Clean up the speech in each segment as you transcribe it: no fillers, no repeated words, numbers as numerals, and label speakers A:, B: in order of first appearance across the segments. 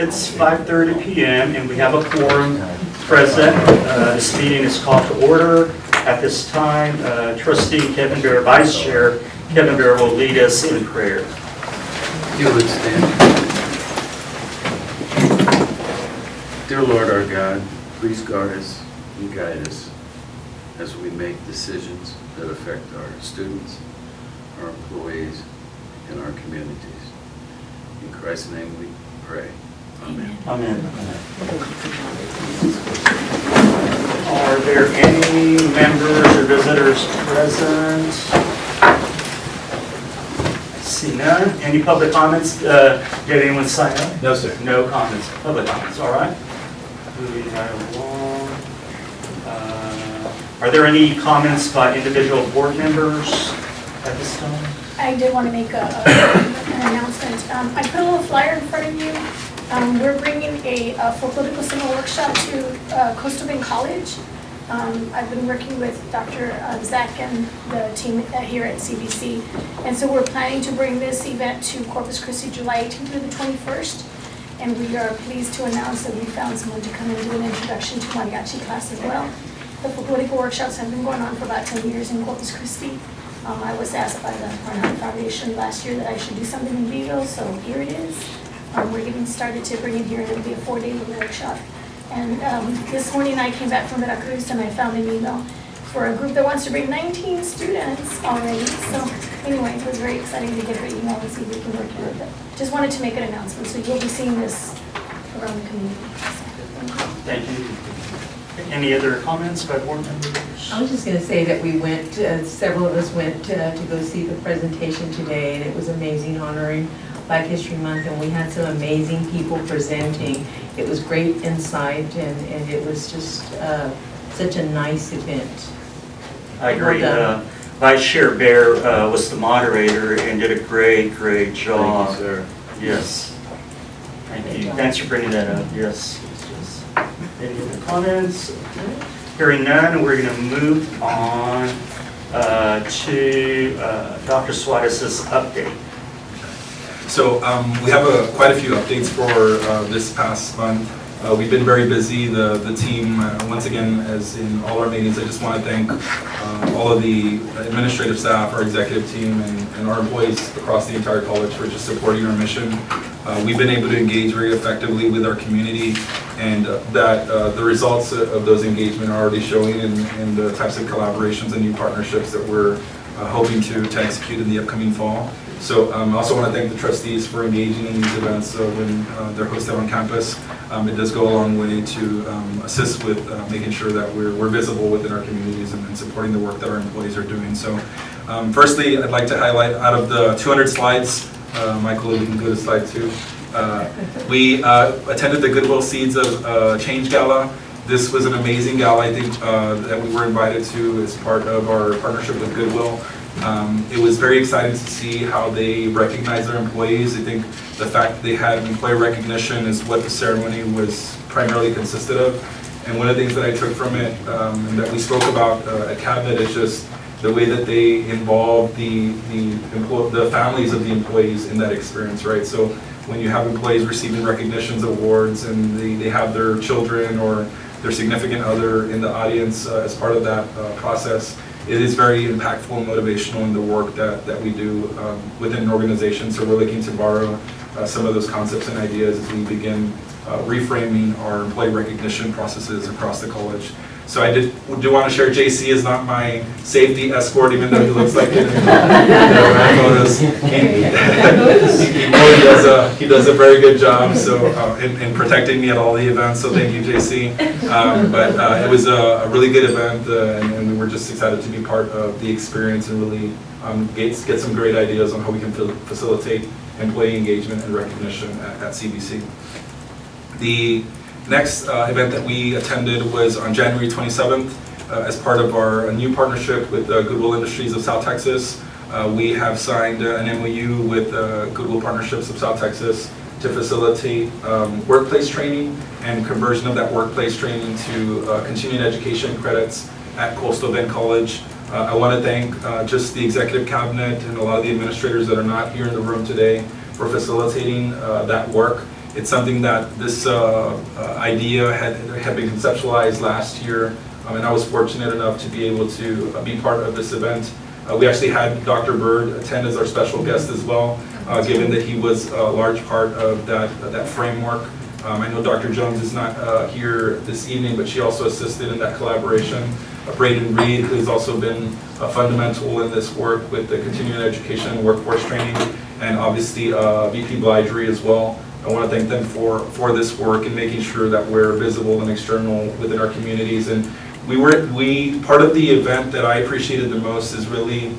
A: It's 5:30 p.m. and we have a quorum present. This meeting is called to order. At this time, Trustee Kevin Bear, Vice Chair Kevin Bear, will lead us in prayer.
B: You would stand. Dear Lord our God, please guard us and guide us as we make decisions that affect our students, our employees, and our communities. In Christ's name we pray. Amen.
A: Amen. Are there any members or visitors present? I see none. Any public comments? Did anyone sign up?
C: No, sir.
A: No comments. Public comments, all right. Moving right along. Are there any comments by individual board members at this time?
D: I did want to make an announcement. I put a little flyer in front of you. We're bringing a full political cinema workshop to Coastal Bend College. I've been working with Dr. Zach and the team here at CBC. And so we're planning to bring this event to Corpus Christi July 18th through the 21st. And we are pleased to announce that we found someone to come and do an introduction to mariachi class as well. The political workshops have been going on for about 10 years in Corpus Christi. I was asked by the Arnott Foundation last year that I should do something in Vigo, so here it is. We're getting started to bring it here, and it'll be a 4-day workshop. And this morning I came back from Veracruz and I found an email for a group that wants to bring 19 students already. So anyway, it was very exciting to get her email and see if we can work with it. Just wanted to make an announcement, so you'll be seeing this around the community.
A: Thank you. Any other comments by board members?
E: I was just going to say that we went, several of us went to go see the presentation today, and it was amazing, honoring Black History Month, and we had some amazing people presenting. It was great insight, and it was just such a nice event.
A: I agree.
E: Well done.
A: Vice Chair Bear was the moderator and did a great job.
B: Thank you, sir.
A: Yes. Thank
E: Great
A: you.
E: job.
A: Thanks for bringing that up. Yes. Any other comments? Hearing none, we're going to move on to Dr. Suarez's update.
C: So we have quite a few updates for this past month. We've been very busy. The team, once again, as in all our meetings, I just want to thank all of the administrative staff, our executive team, and our employees across the entire college for just supporting our mission. We've been able to engage very effectively with our community, and that the results of those engagement are already showing in the types of collaborations and new partnerships that we're hoping to execute in the upcoming fall. So I also want to thank the trustees for engaging in these events when they're hosted on campus. It does go a long way to assist with making sure that we're visible within our communities and supporting the work that our employees are doing. So firstly, I'd like to highlight out of the 200 slides, Michael, we can go to slide 2. We attended the Goodwill Seeds of Change Gala. This was an amazing gala, I think, that we were invited to as part of our partnership with Goodwill. It was very exciting to see how they recognize their employees. I think the fact that they had employee recognition is what the ceremony was primarily consisted of. And one of the things that I took from it and that we spoke about at Cabinet is just the way that they involve the families of the employees in that experience, right? So when you have employees receiving recognitions, awards, and they have their children or their significant other in the audience as part of that process, it is very impactful and motivational in the work that we do within an organization. So we're looking to borrow some of those concepts and ideas as we begin reframing our employee recognition processes across the college. So I do want to share, JC is not my safety escort, even though he looks like it in the photos. He does a very good job in protecting me at all the events, so thank you, JC. But it was a really good event, and we were just excited to be part of the experience and really get some great ideas on how we can facilitate employee engagement and recognition at CBC. The next event that we attended was on January 27th as part of our new partnership with Goodwill Industries of South Texas. We have signed an MOU with Goodwill Partnerships of South Texas to facilitate workplace training and conversion of that workplace training to continuing education credits at Coastal Bend College. I want to thank just the executive cabinet and a lot of the administrators that are not here in the room today for facilitating that work. It's something that this idea had been conceptualized last year, and I was fortunate enough to be able to be part of this event. We actually had Dr. Bird attend as our special guest as well, given that he was a large part of that framework. I know Dr. Jones is not here this evening, but she also assisted in that collaboration. Braden Reed, who's also been fundamental in this work with the continuing education and workforce training, and obviously VP Blydery as well. I want to thank them for this work and making sure that we're visible and external within our communities. And part of the event that I appreciated the most is really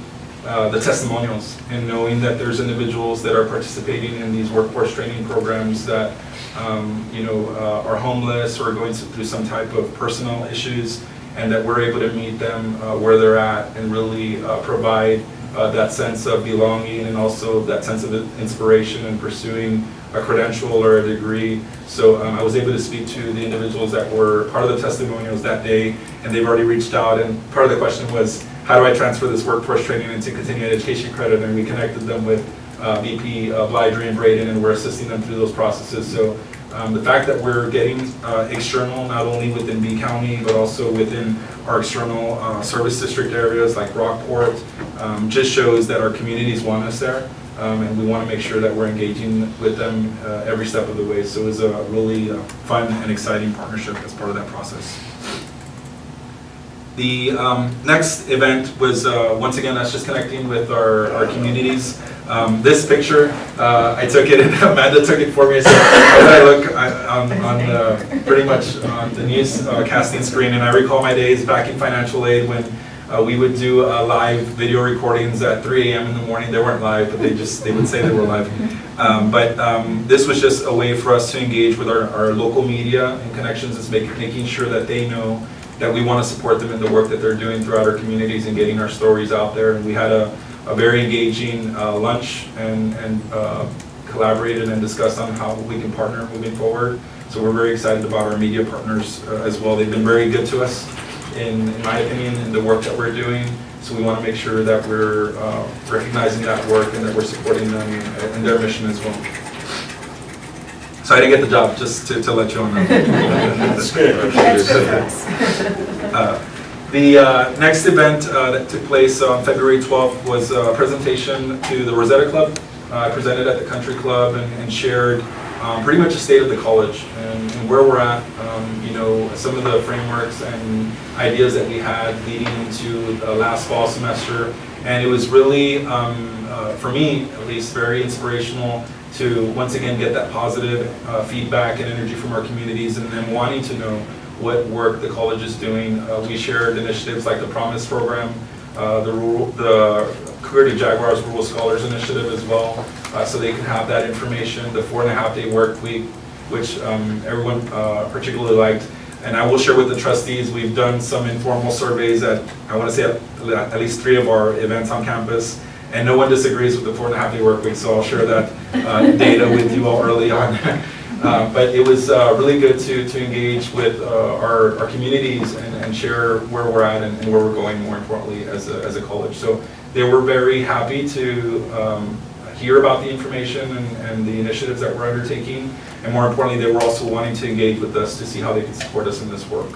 C: the testimonials, and knowing that there's individuals that are participating in these workforce training programs that are homeless or going through some type of personal issues, and that we're able to meet them where they're at and really provide that sense of belonging and also that sense of inspiration in pursuing a credential or a degree. So I was able to speak to the individuals that were part of the testimonials that day, and they've already reached out, and part of the question was, how do I transfer this workforce training into continuing education credit? And we connected them with VP Blydery and Braden, and we're assisting them through those processes. So the fact that we're getting external, not only within B County, but also within our external service district areas like Rockport, just shows that our communities want us there, and we want to make sure that we're engaging with them every step of the way. So it was a really fun and exciting partnership as part of that process. The next event was, once again, us just connecting with our communities. This picture, I took it, and Amanda took it for me. So as I look on pretty much on the news casting screen, and I recall my days back in financial aid when we would do live video recordings at 3 a.m. in the morning. They weren't live, but they would say they were live. But this was just a way for us to engage with our local media and connections, is making sure that they know that we want to support them in the work that they're doing throughout our communities and getting our stories out there. And we had a very engaging lunch and collaborated and discussed on how we can partner moving forward. So we're very excited about our media partners as well. They've been very good to us, in my opinion, in the work that we're doing. So we want to make sure that we're recognizing that work and that we're supporting them in their mission as well. So I didn't get the job, just to let you all know.
A: That's good.
D: That's good for us.
C: The next event that took place on February 12th was a presentation to the Rosetta Club. I presented at the Country Club and shared pretty much the state of the college and where we're at, some of the frameworks and ideas that we had leading into last fall semester. And it was really, for me at least, very inspirational to once again get that positive feedback and energy from our communities, and then wanting to know what work the college is doing. We shared initiatives like the Promise Program, the Cougar de Jaguars Rural Scholars Initiative as well, so they can have that information, the 4.5-day work week, which everyone particularly liked. And I will share with the trustees, we've done some informal surveys at, I want to say at least 3 of our events on campus, and no one disagrees with the 4.5-day work week, so I'll share that data with you all early on. But it was really good to engage with our communities and share where we're at and where we're going, more importantly, as a college. So they were very happy to hear about the information and the initiatives that we're undertaking, and more importantly, they were also wanting to engage with us to see how they can support us in this work.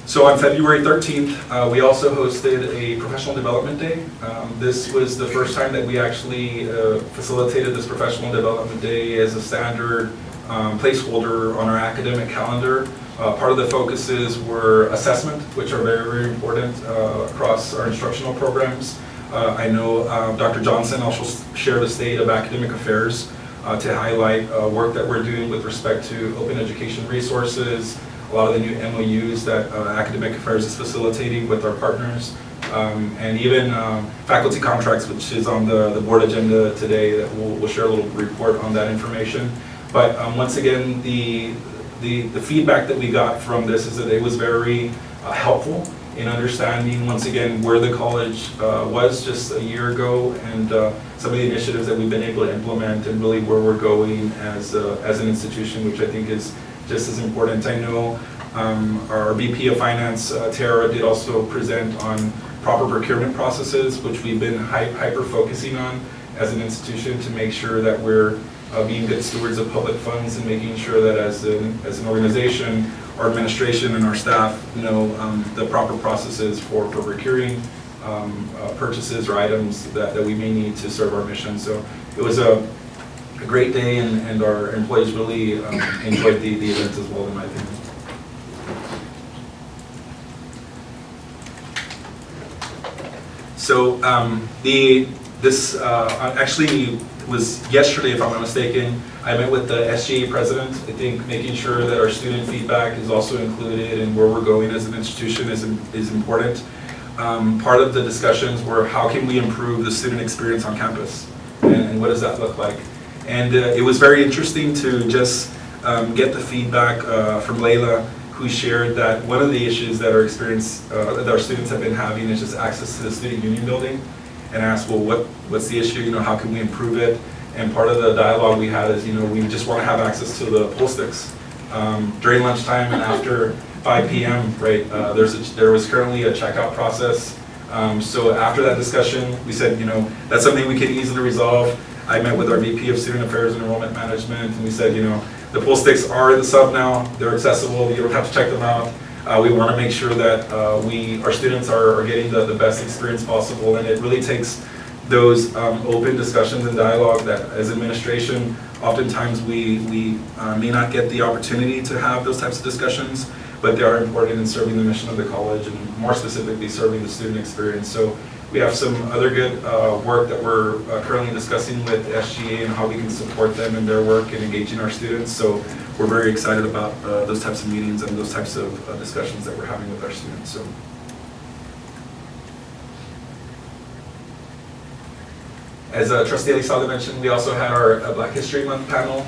C: So on February 13th, we also hosted a professional development day. This was the first time that we actually facilitated this professional development day as a standard placeholder on our academic calendar. Part of the focuses were assessment, which are very, very important across our instructional programs. I know Dr. Johnson also shared a state of academic affairs to highlight work that we're doing with respect to open education resources, a lot of the new MOUs that Academic Affairs is facilitating with our partners, and even faculty contracts, which is on the board agenda today, that we'll share a little report on that information. But once again, the feedback that we got from this is that it was very helpful in understanding, once again, where the college was just a year ago, and some of the initiatives that we've been able to implement, and really where we're going as an institution, which I think is just as important. I know Our VP of Finance, Tara, did also present on proper procurement processes, which we've been hyper-focusing on as an institution to make sure that we're being good stewards of public funds and making sure that as an organization, our administration and our staff know the proper processes for procuring purchases or items that we may need to serve our mission. So it was a great day, and our employees really enjoyed the event as well, in my opinion. So this actually was yesterday, if I'm not mistaken. I met with the SGA president. I think making sure that our student feedback is also included and where we're going as an institution is important. Part of the discussions were how can we improve the student experience on campus, and what does that look like? And it was very interesting to just get the feedback from Layla, who shared that one of the issues that our students have been having is just access to the student union building, and asked, well, what's the issue? How can we improve it? And part of the dialogue we had is, we just want to have access to the poll sticks during lunchtime and after 5 p.m. Right? There was currently a checkout process. So after that discussion, we said, that's something we can easily resolve. I met with our VP of Student Affairs and Enrollment Management, and we said, the poll sticks are in the sub now. They're accessible. You don't have to check them out. We want to make sure that our students are getting the best experience possible, and it really takes those open discussions and dialogue that as administration, oftentimes we may not get the opportunity to have those types of discussions, but they are important in serving the mission of the college and more specifically serving the student experience. So we have some other good work that we're currently discussing with SGA and how we can support them in their work and engaging our students. So we're very excited about those types of meetings and those types of discussions that we're having with our students. So. As Trustee Elizalde mentioned, we also had our Black History Month panel.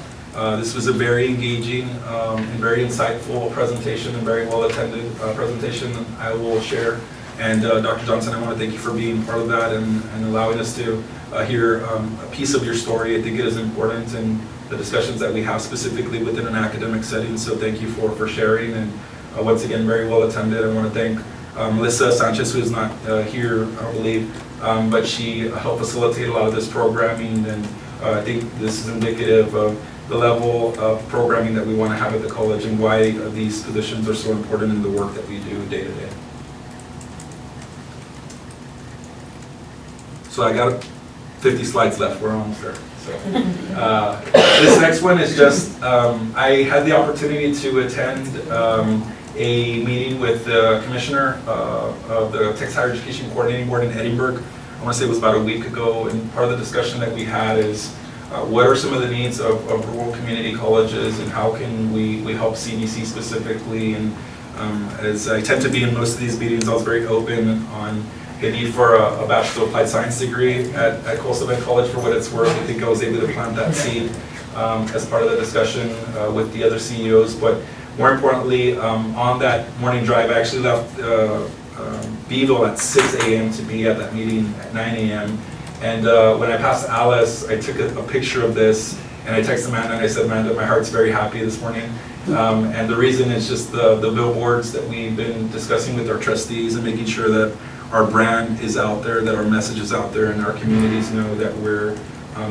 C: This was a very engaging and very insightful presentation and very well attended presentation I will share. And Dr. Johnson, I want to thank you for being part of that and allowing us to hear a piece of your story. I think it is important in the discussions that we have specifically within an academic setting. So thank you for sharing, and once again, very well attended. I want to thank Melissa Sanchez, who is not here, I don't believe, but she helped facilitate a lot of this programming, and I think this is indicative of the level of programming that we want to have at the college and why these positions are so important in the work that we do day to day. So I got 50 slides left, we're almost there. So this next one is just, I had the opportunity to attend a meeting with the commissioner of the Texas Higher Education Coordinating Board in Edinburgh. I want to say it was about a week ago, and part of the discussion that we had is what are some of the needs of rural community colleges and how can we help CDC specifically. And as I tend to be in most of these meetings, I was very open on the need for a Bachelor of Applied Science degree at Coastal Bend College. For what it's worth, I think I was able to plant that seed as part of the discussion with the other CEOs. But more importantly, on that morning drive, I actually left Beeville at 6 a.m. to be at that meeting at 9 a.m. And when I passed Alice, I took a picture of this, and I texted Amanda and I said, Amanda, my heart's very happy this morning. And the reason is just the billboards that we've been discussing with our trustees and making sure that our brand is out there, that our message is out there, and our communities know that we're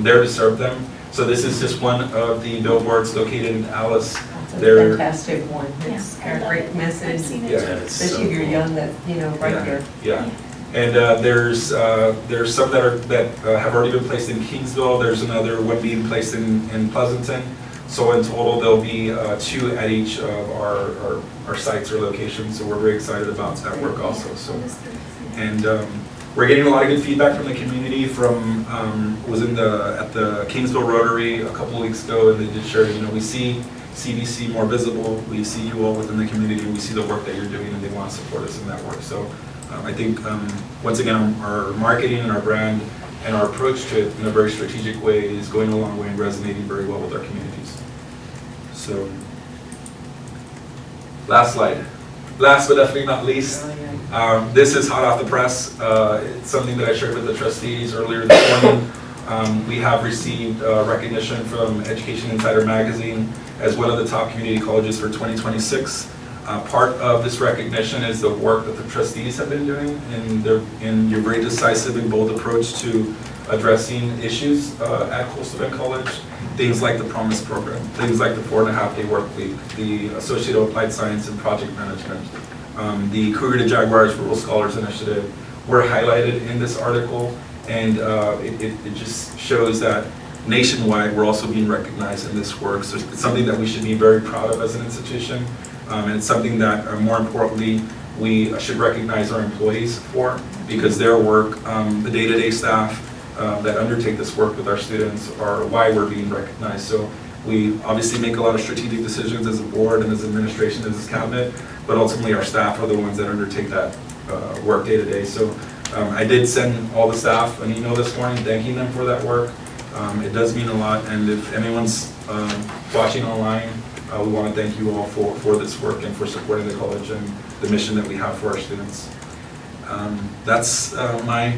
C: there to serve them. So this is just one of the billboards located in Alice.
E: That's a fantastic one. It's
D: Yeah, I
E: a
D: love
E: great
D: it.
E: message,
D: I've seen it.
B: Yeah, it's so
E: especially if you're
B: cool.
E: young, that, right there.
C: Yeah. And there's some that have already been placed in Kingsville. There's another one being placed in Pleasanton. So in total, there'll be 2 at each of our sites or locations. So we're very excited about that work also. So, and we're getting a lot of good feedback from the community. Was at the Kingsville Rotary a couple of weeks ago, and they did share. We see CBC more visible. We see you all within the community. We see the work that you're doing, and they want to support us in that work. So. I think, once again, our marketing and our brand and our approach to it in a very strategic way is going a long way and resonating very well with our communities. So, last slide. Last but definitely not least, this is hot off the press. It's something that I shared with the trustees earlier this morning. We have received recognition from Education Insider Magazine as one of the top community colleges for 2026. Part of this recognition is the work that the trustees have been doing in your very decisive and bold approach to addressing issues at Coastal Bend College. Things like the Promise Program, things like the 4.5-day work week, the Associate of Applied Science and Project Management, the Cougar to Jaguars Rural Scholars Initiative were highlighted in this article, and it just shows that nationwide we're also being recognized in this work. So it's something that we should be very proud of as an institution, and it's something that more importantly we should recognize our employees for, because their work, the day-to-day staff that undertake this work with our students are why we're being recognized. So we obviously make a lot of strategic decisions as a board and as administration, as a cabinet, but ultimately our staff are the ones that undertake that work day to day. So I did send all the staff an email this morning thanking them for that work. It does mean a lot, and if anyone's watching online, we want to thank you all for this work and for supporting the college and the mission that we have for our students. That's my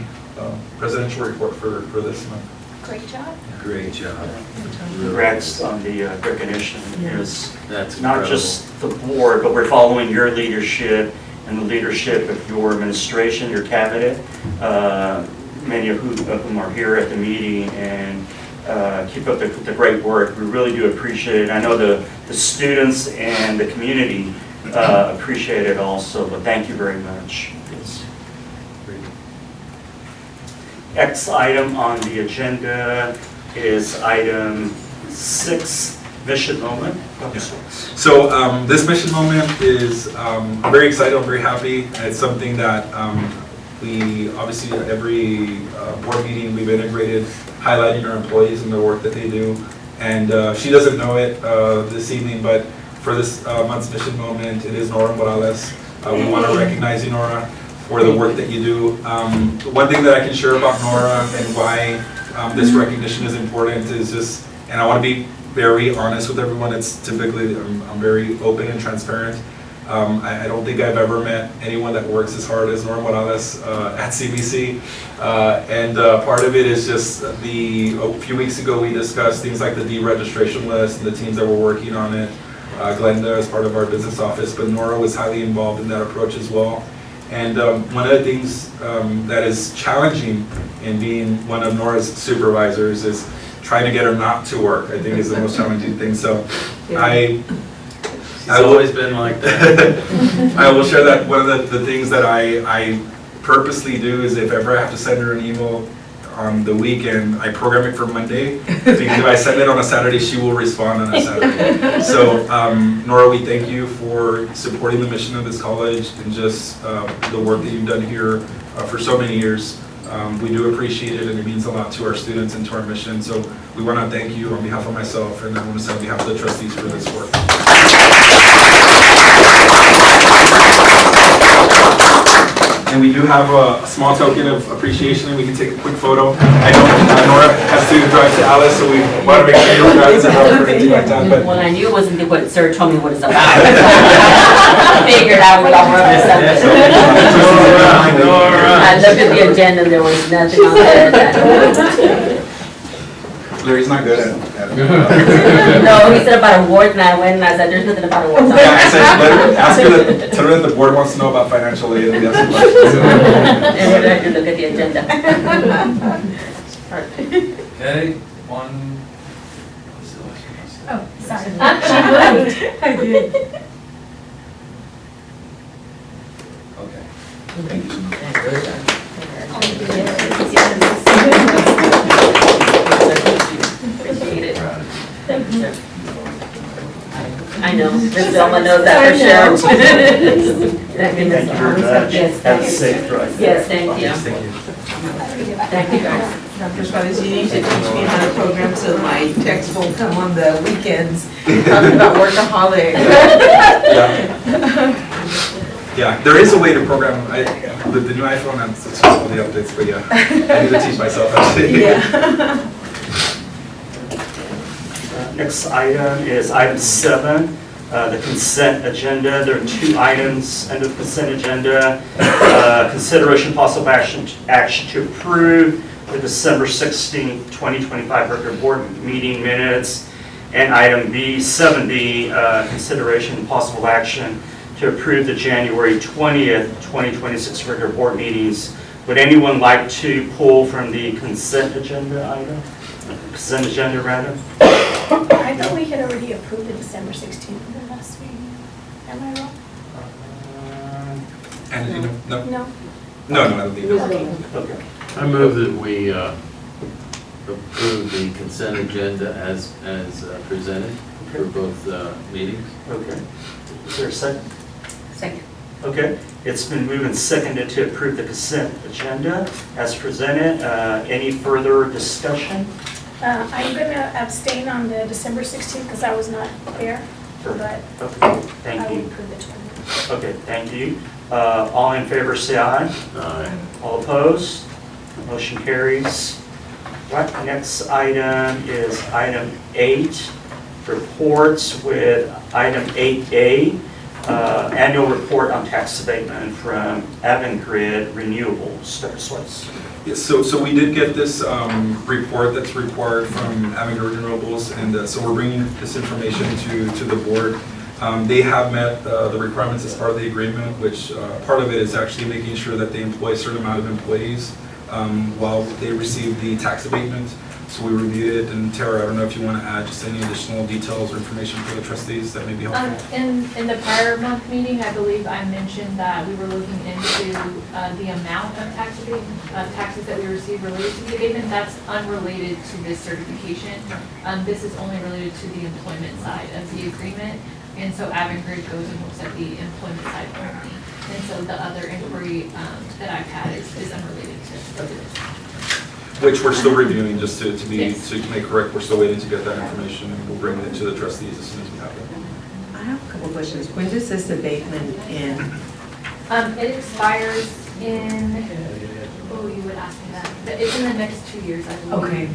C: presidential report for this month.
D: Great job.
B: Great job.
A: Congrats on the recognition.
E: Yes.
B: That's
A: Not
B: incredible.
A: just the board, but we're following your leadership and the leadership of your administration, your cabinet, many of whom are here at the meeting, and keep up the great work. We really do appreciate it. I know the students and the community appreciate it also, but thank you very much. Yes. Next item on the agenda is item 6, mission moment.
C: So this mission moment is, I'm very excited, I'm very happy. It's something that we, obviously at every board meeting, we've integrated highlighting our employees and the work that they do. And she doesn't know it this evening, but for this month's mission moment, it is Nora Morales. We want to recognize you, Nora, for the work that you do. One thing that I can share about Nora and why this recognition is important is just, and I want to be very honest with everyone, it's typically, I'm very open and transparent. I don't think I've ever met anyone that works as hard as Nora Morales at CBC. And part of it is just a few weeks ago we discussed things like the deregistration list and the teams that were working on it. Glenda is part of our business office, but Nora was highly involved in that approach as well. And one of the things that is challenging in being one of Nora's supervisors is trying to get her not to work, I think is the most challenging thing. So
B: She's always been like that.
C: I will share that one of the things that I purposely do is if ever I have to send her an email on the weekend, I program it for Monday, because if I send it on a Saturday, she will respond on a Saturday. So Nora, we thank you for supporting the mission of this college and just the work that you've done here for so many years. We do appreciate it, and it means a lot to our students and to our mission. So we want to thank you on behalf of myself, and I want to say on behalf of the trustees for this work. And we do have a small token of appreciation, and we can take a quick photo. I know Nora has to drive to Alice, so we want to make sure you're driving to her or anything like that. But
F: Well, I knew it wasn't what Sir told me what it's about. I figured I would go up something. I looked at the agenda and there was nothing on there.
C: Larry's not good at
F: No, he said about awards and I went and I said, there's nothing about awards.
C: Yeah, I said, ask her tell her that the board wants to know about financial aid and we have some questions.
F: And we're going to look at the agenda.
G: Okay, one.
D: Oh, sorry. She moved.
E: I did.
G: Okay.
F: Appreciate it. Thank you, sir. I know, Ms. Velma knows that for sure.
A: Thank you very much.
F: Yes,
A: Have a
F: thank you.
A: safe drive.
F: Yes, thank you.
C: Thank you.
F: Thank you, guys.
E: Dr. Suarez, you need to teach me how to program so my text won't come on the weekends, talking about workaholic.
C: Yeah, there is a way to program, the new iPhone has all the updates, but yeah, I need to teach myself how to.
E: Yeah.
A: Next item is item 7, the consent agenda. There are 2 items under the consent agenda. Consideration possible action to approve the December 16, 2025 regular board meeting minutes. And item B, 7B, consideration possible action to approve the January 20th, 2026 regular board meetings. Would anyone like to pull from the consent agenda item? Consent agenda, rather?
D: I thought we had already approved the December 16th in the last meeting. Am I wrong?
C: And, you know, no,
D: No?
C: no, I don't think so.
A: Okay.
B: I move that we approve the consent agenda as presented for both meetings.
A: Okay. Is there a second?
F: Second.
A: Okay. It's been moved and seconded to approve the consent agenda as presented. Any further discussion?
D: I'm going to abstain on the December 16th because I was not there, but
A: Okay,
D: I
A: thank
D: will
A: you.
D: approve the 20th.
A: Okay, thank you. All in favor, say aye.
B: Aye.
A: All opposed? Motion carries. Right, next item is item 8, reports with item 8A, annual report on tax abatement from Avangrid Renewables. Dr. Sweats.
C: Yes, so we did get this report that's required from Avangrid Renewables, and so we're bringing this information to the board. They have met the requirements as part of the agreement, which part of it is actually making sure that they employ a certain amount of employees while they receive the tax abatement. So we reviewed it, and Tara, I don't know if you want to add just any additional details or information for the trustees that may be helpful.
H: In the prior month meeting, I believe I mentioned that we were looking into the amount of taxes that we received related to the abatement. That's unrelated to this certification. This is only related to the employment side of the agreement. And so Avangrid goes and looks at the employment side only. And so the other inquiry that I've had is unrelated to this.
C: Which we're still reviewing, just to
H: Yes.
C: make correct, we're still waiting to get that information, and we'll bring it to the trustees as soon as we have it.
E: I have a couple of questions. When does this abatement end?
H: It expires in, oh, you would ask me that. But it's in the next 2 years, I believe.
E: Okay.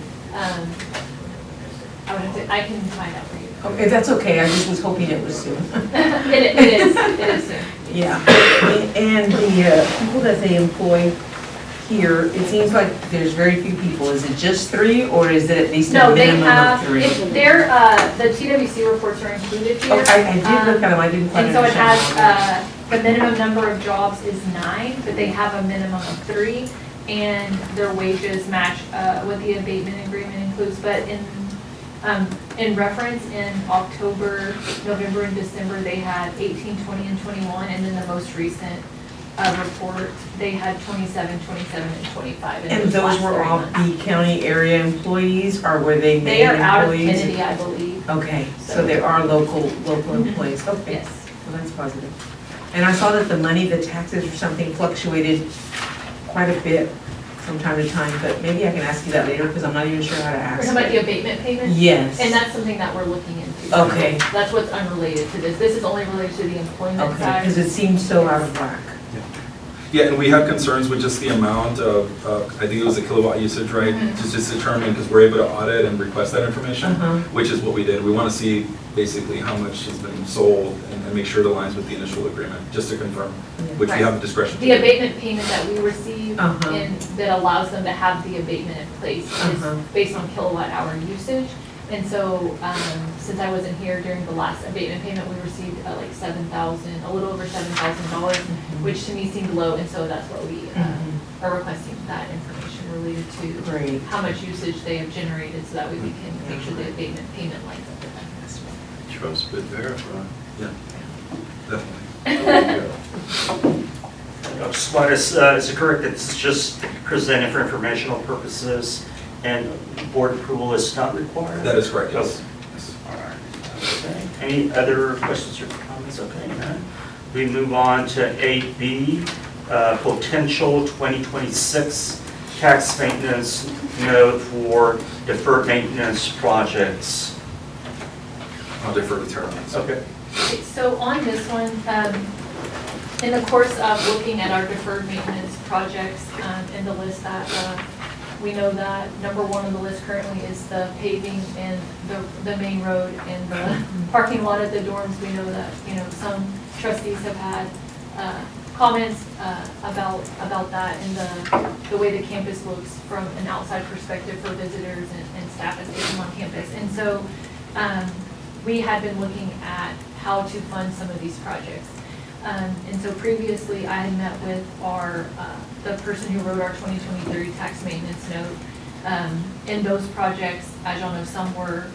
H: I can find out for you.
E: Okay, that's okay. I just was hoping it was soon.
H: It is soon.
E: Yeah. And the people that they employ here, it seems like there's very few people. Is it just 3, or is it at least a
H: No, they
E: minimum
H: have,
E: of 3?
H: the TWC reports are included here.
E: Okay, I did look at them. I didn't quite
H: And so it
E: understand.
H: has, the minimum number of jobs is 9, but they have a minimum of 3, and their wages match what the abatement agreement includes. But in reference, in October, November, and December, they had 18, 20, and 21, and then the most recent report, they had 27, 27, and 25. in
E: And those
H: last
E: were
H: 3
E: all
H: months.
E: B County area employees, or were they
H: They
E: main
H: are out of
E: employees?
H: Kennedy, I believe.
E: Okay, so there are local employees. Okay.
H: Yes.
E: Well, that's positive. And I saw that the money, the taxes or something fluctuated quite a bit from time to time, but maybe I can ask you that later, because I'm not even sure how to
H: We're
E: ask.
H: talking about the abatement payment?
E: Yes.
H: And that's something that we're looking into.
E: Okay.
H: That's what's unrelated to this. This is only related to the employment
E: Okay,
H: side.
E: because it seems so out of whack.
C: Yeah, and we had concerns with just the amount of, I think it was the kilowatt usage, right?
H: Mhm.
C: To just determine, because we're able to audit and request that information,
E: Uh-huh.
C: which is what we did. We want to see basically how much has been sold and make sure it aligns with the initial agreement, just to confirm, which we
H: Right.
C: have discretion to
H: The
C: do.
H: abatement payment that we receive
E: Uh-huh.
H: and that allows them to have the abatement in place
E: Uh-huh.
H: is based on kilowatt hour usage. And so, since I wasn't here during the last abatement payment, we received like a little over $7,000, which to me seemed low, and so that's what we
E: Mhm.
H: are requesting, that information related to
E: Great.
H: how much usage they have generated, so that way we can make sure the abatement payment lines up with that.
B: Trust but verify.
C: Yeah, definitely.
A: What is it correct that it's just presented for informational purposes and board approval is not required?
C: That is correct, yes. Yes.
A: All right. Okay. Any other questions or comments? Okay, none. We move on to 8B, potential 2026 tax maintenance note for deferred maintenance projects.
C: I'll defer to Tara.
A: Okay.
H: Okay, so on this one, in the course of looking at our deferred maintenance projects and the list that we know that number 1 on the list currently is the paving and the main road and the parking lot at the dorms. We know that, some trustees have had comments about that and the way the campus looks from an outside perspective for visitors and staff as they come on campus. And so we had been looking at how to fund some of these projects. And so previously, I had met with the person who wrote our 2023 tax maintenance note. In those projects, as y'all know, some were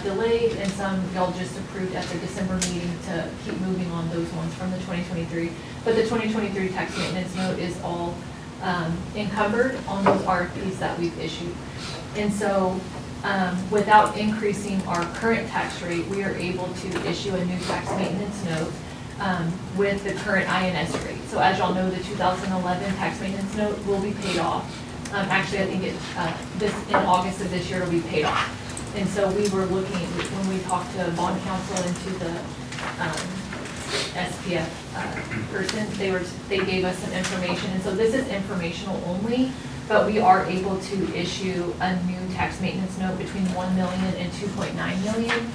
H: delayed and some y'all just approved at the December meeting to keep moving on those ones from the 2023. But the 2023 tax maintenance note is all encumbered on those RFPs that we've issued. And so without increasing our current tax rate, we are able to issue a new tax maintenance note with the current INS rate. So as y'all know, the 2011 tax maintenance note will be paid off. Actually, I think in August of this year, it'll be paid off. And so we were looking, when we talked to bond counsel and to the SPF person, they gave us some information. And so this is informational only, but we are able to issue a new tax maintenance note between 1 million and 2.9 million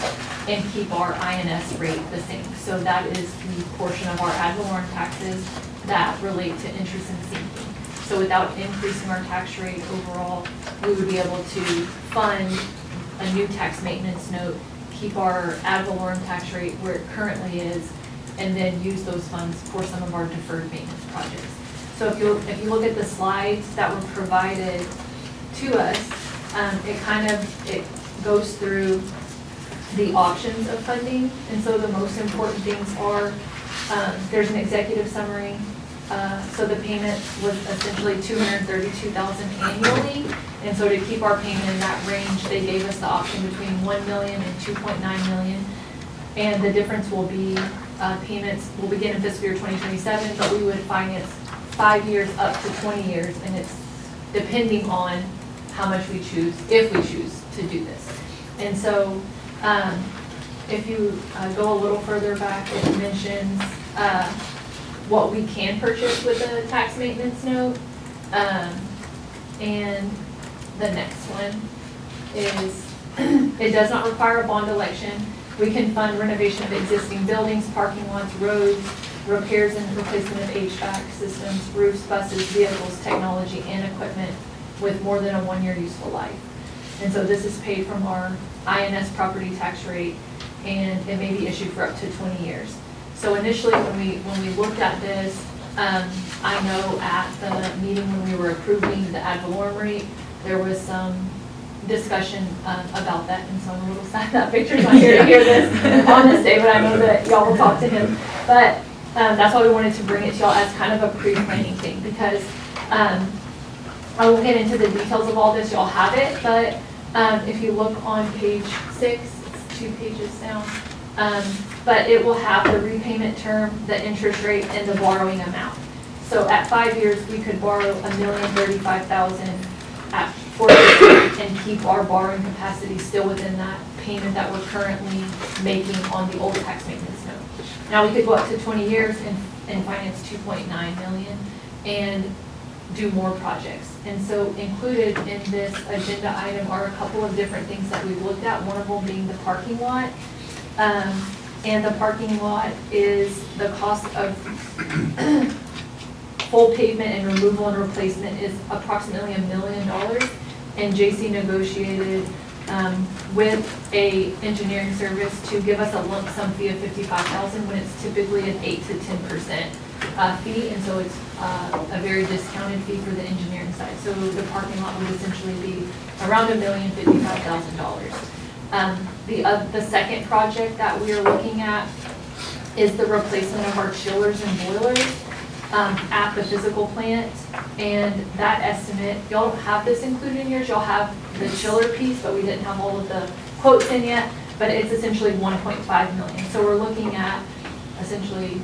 H: and keep our INS rate the same. So that is the portion of our ad valorem taxes that relate to interest and sinking. So without increasing our tax rate overall, we would be able to fund a new tax maintenance note, keep our ad valorem tax rate where it currently is, and then use those funds for some of our deferred maintenance projects. So if you look at the slides that were provided to us, it goes through the options of funding. And so the most important things are, there's an executive summary. So the payment was essentially $232,000 annually. And so to keep our payment in that range, they gave us the option between 1 million and 2.9 million. And the difference will be payments will begin in fiscal year 2027, but we would finance 5 years up to 20 years, and it's depending on how much we choose, if we choose to do this. And so if you go a little further back, it mentions what we can purchase with a tax maintenance note. And the next one is, it does not require a bond election. We can fund renovation of existing buildings, parking lots, roads, repairs and replacement of HVAC systems, roofs, buses, vehicles, technology, and equipment with more than a 1-year useful life. And so this is paid from our INS property tax rate, and it may be issued for up to 20 years. So initially, when we looked at this, I know at the meeting when we were approving the ad valorem rate, there was some discussion about that, and so I'm a little sad that Victor's not here to hear this on this day, but I know that y'all will talk to him. But that's why we wanted to bring it to y'all as kind of a pre-planning thing, because I won't get into the details of all this, y'all have it, but if you look on page 6, it's 2 pages down, but it will have the repayment term, the interest rate, and the borrowing amount. So at 5 years, we could borrow $1,035,000 at 4% and keep our borrowing capacity still within that payment that we're currently making on the old tax maintenance note. Now, we could go up to 20 years and finance 2.9 million and do more projects. And so included in this agenda item are a couple of different things that we've looked at, one of them being the parking lot. And the parking lot is the cost of full pavement and removal and replacement is approximately $1 million. And JC negotiated with a engineering service to give us a lump sum fee of $55,000 when it's typically an 8 to 10% fee. And so it's a very discounted fee for the engineering side. So the parking lot would essentially be around $1,055,000. The second project that we are looking at is the replacement of our chillers and boilers at the physical plant. And that estimate, y'all don't have this included in yours, y'all have the chiller piece, but we didn't have all of the quotes in yet, but it's essentially 1.5 million. So we're looking at essentially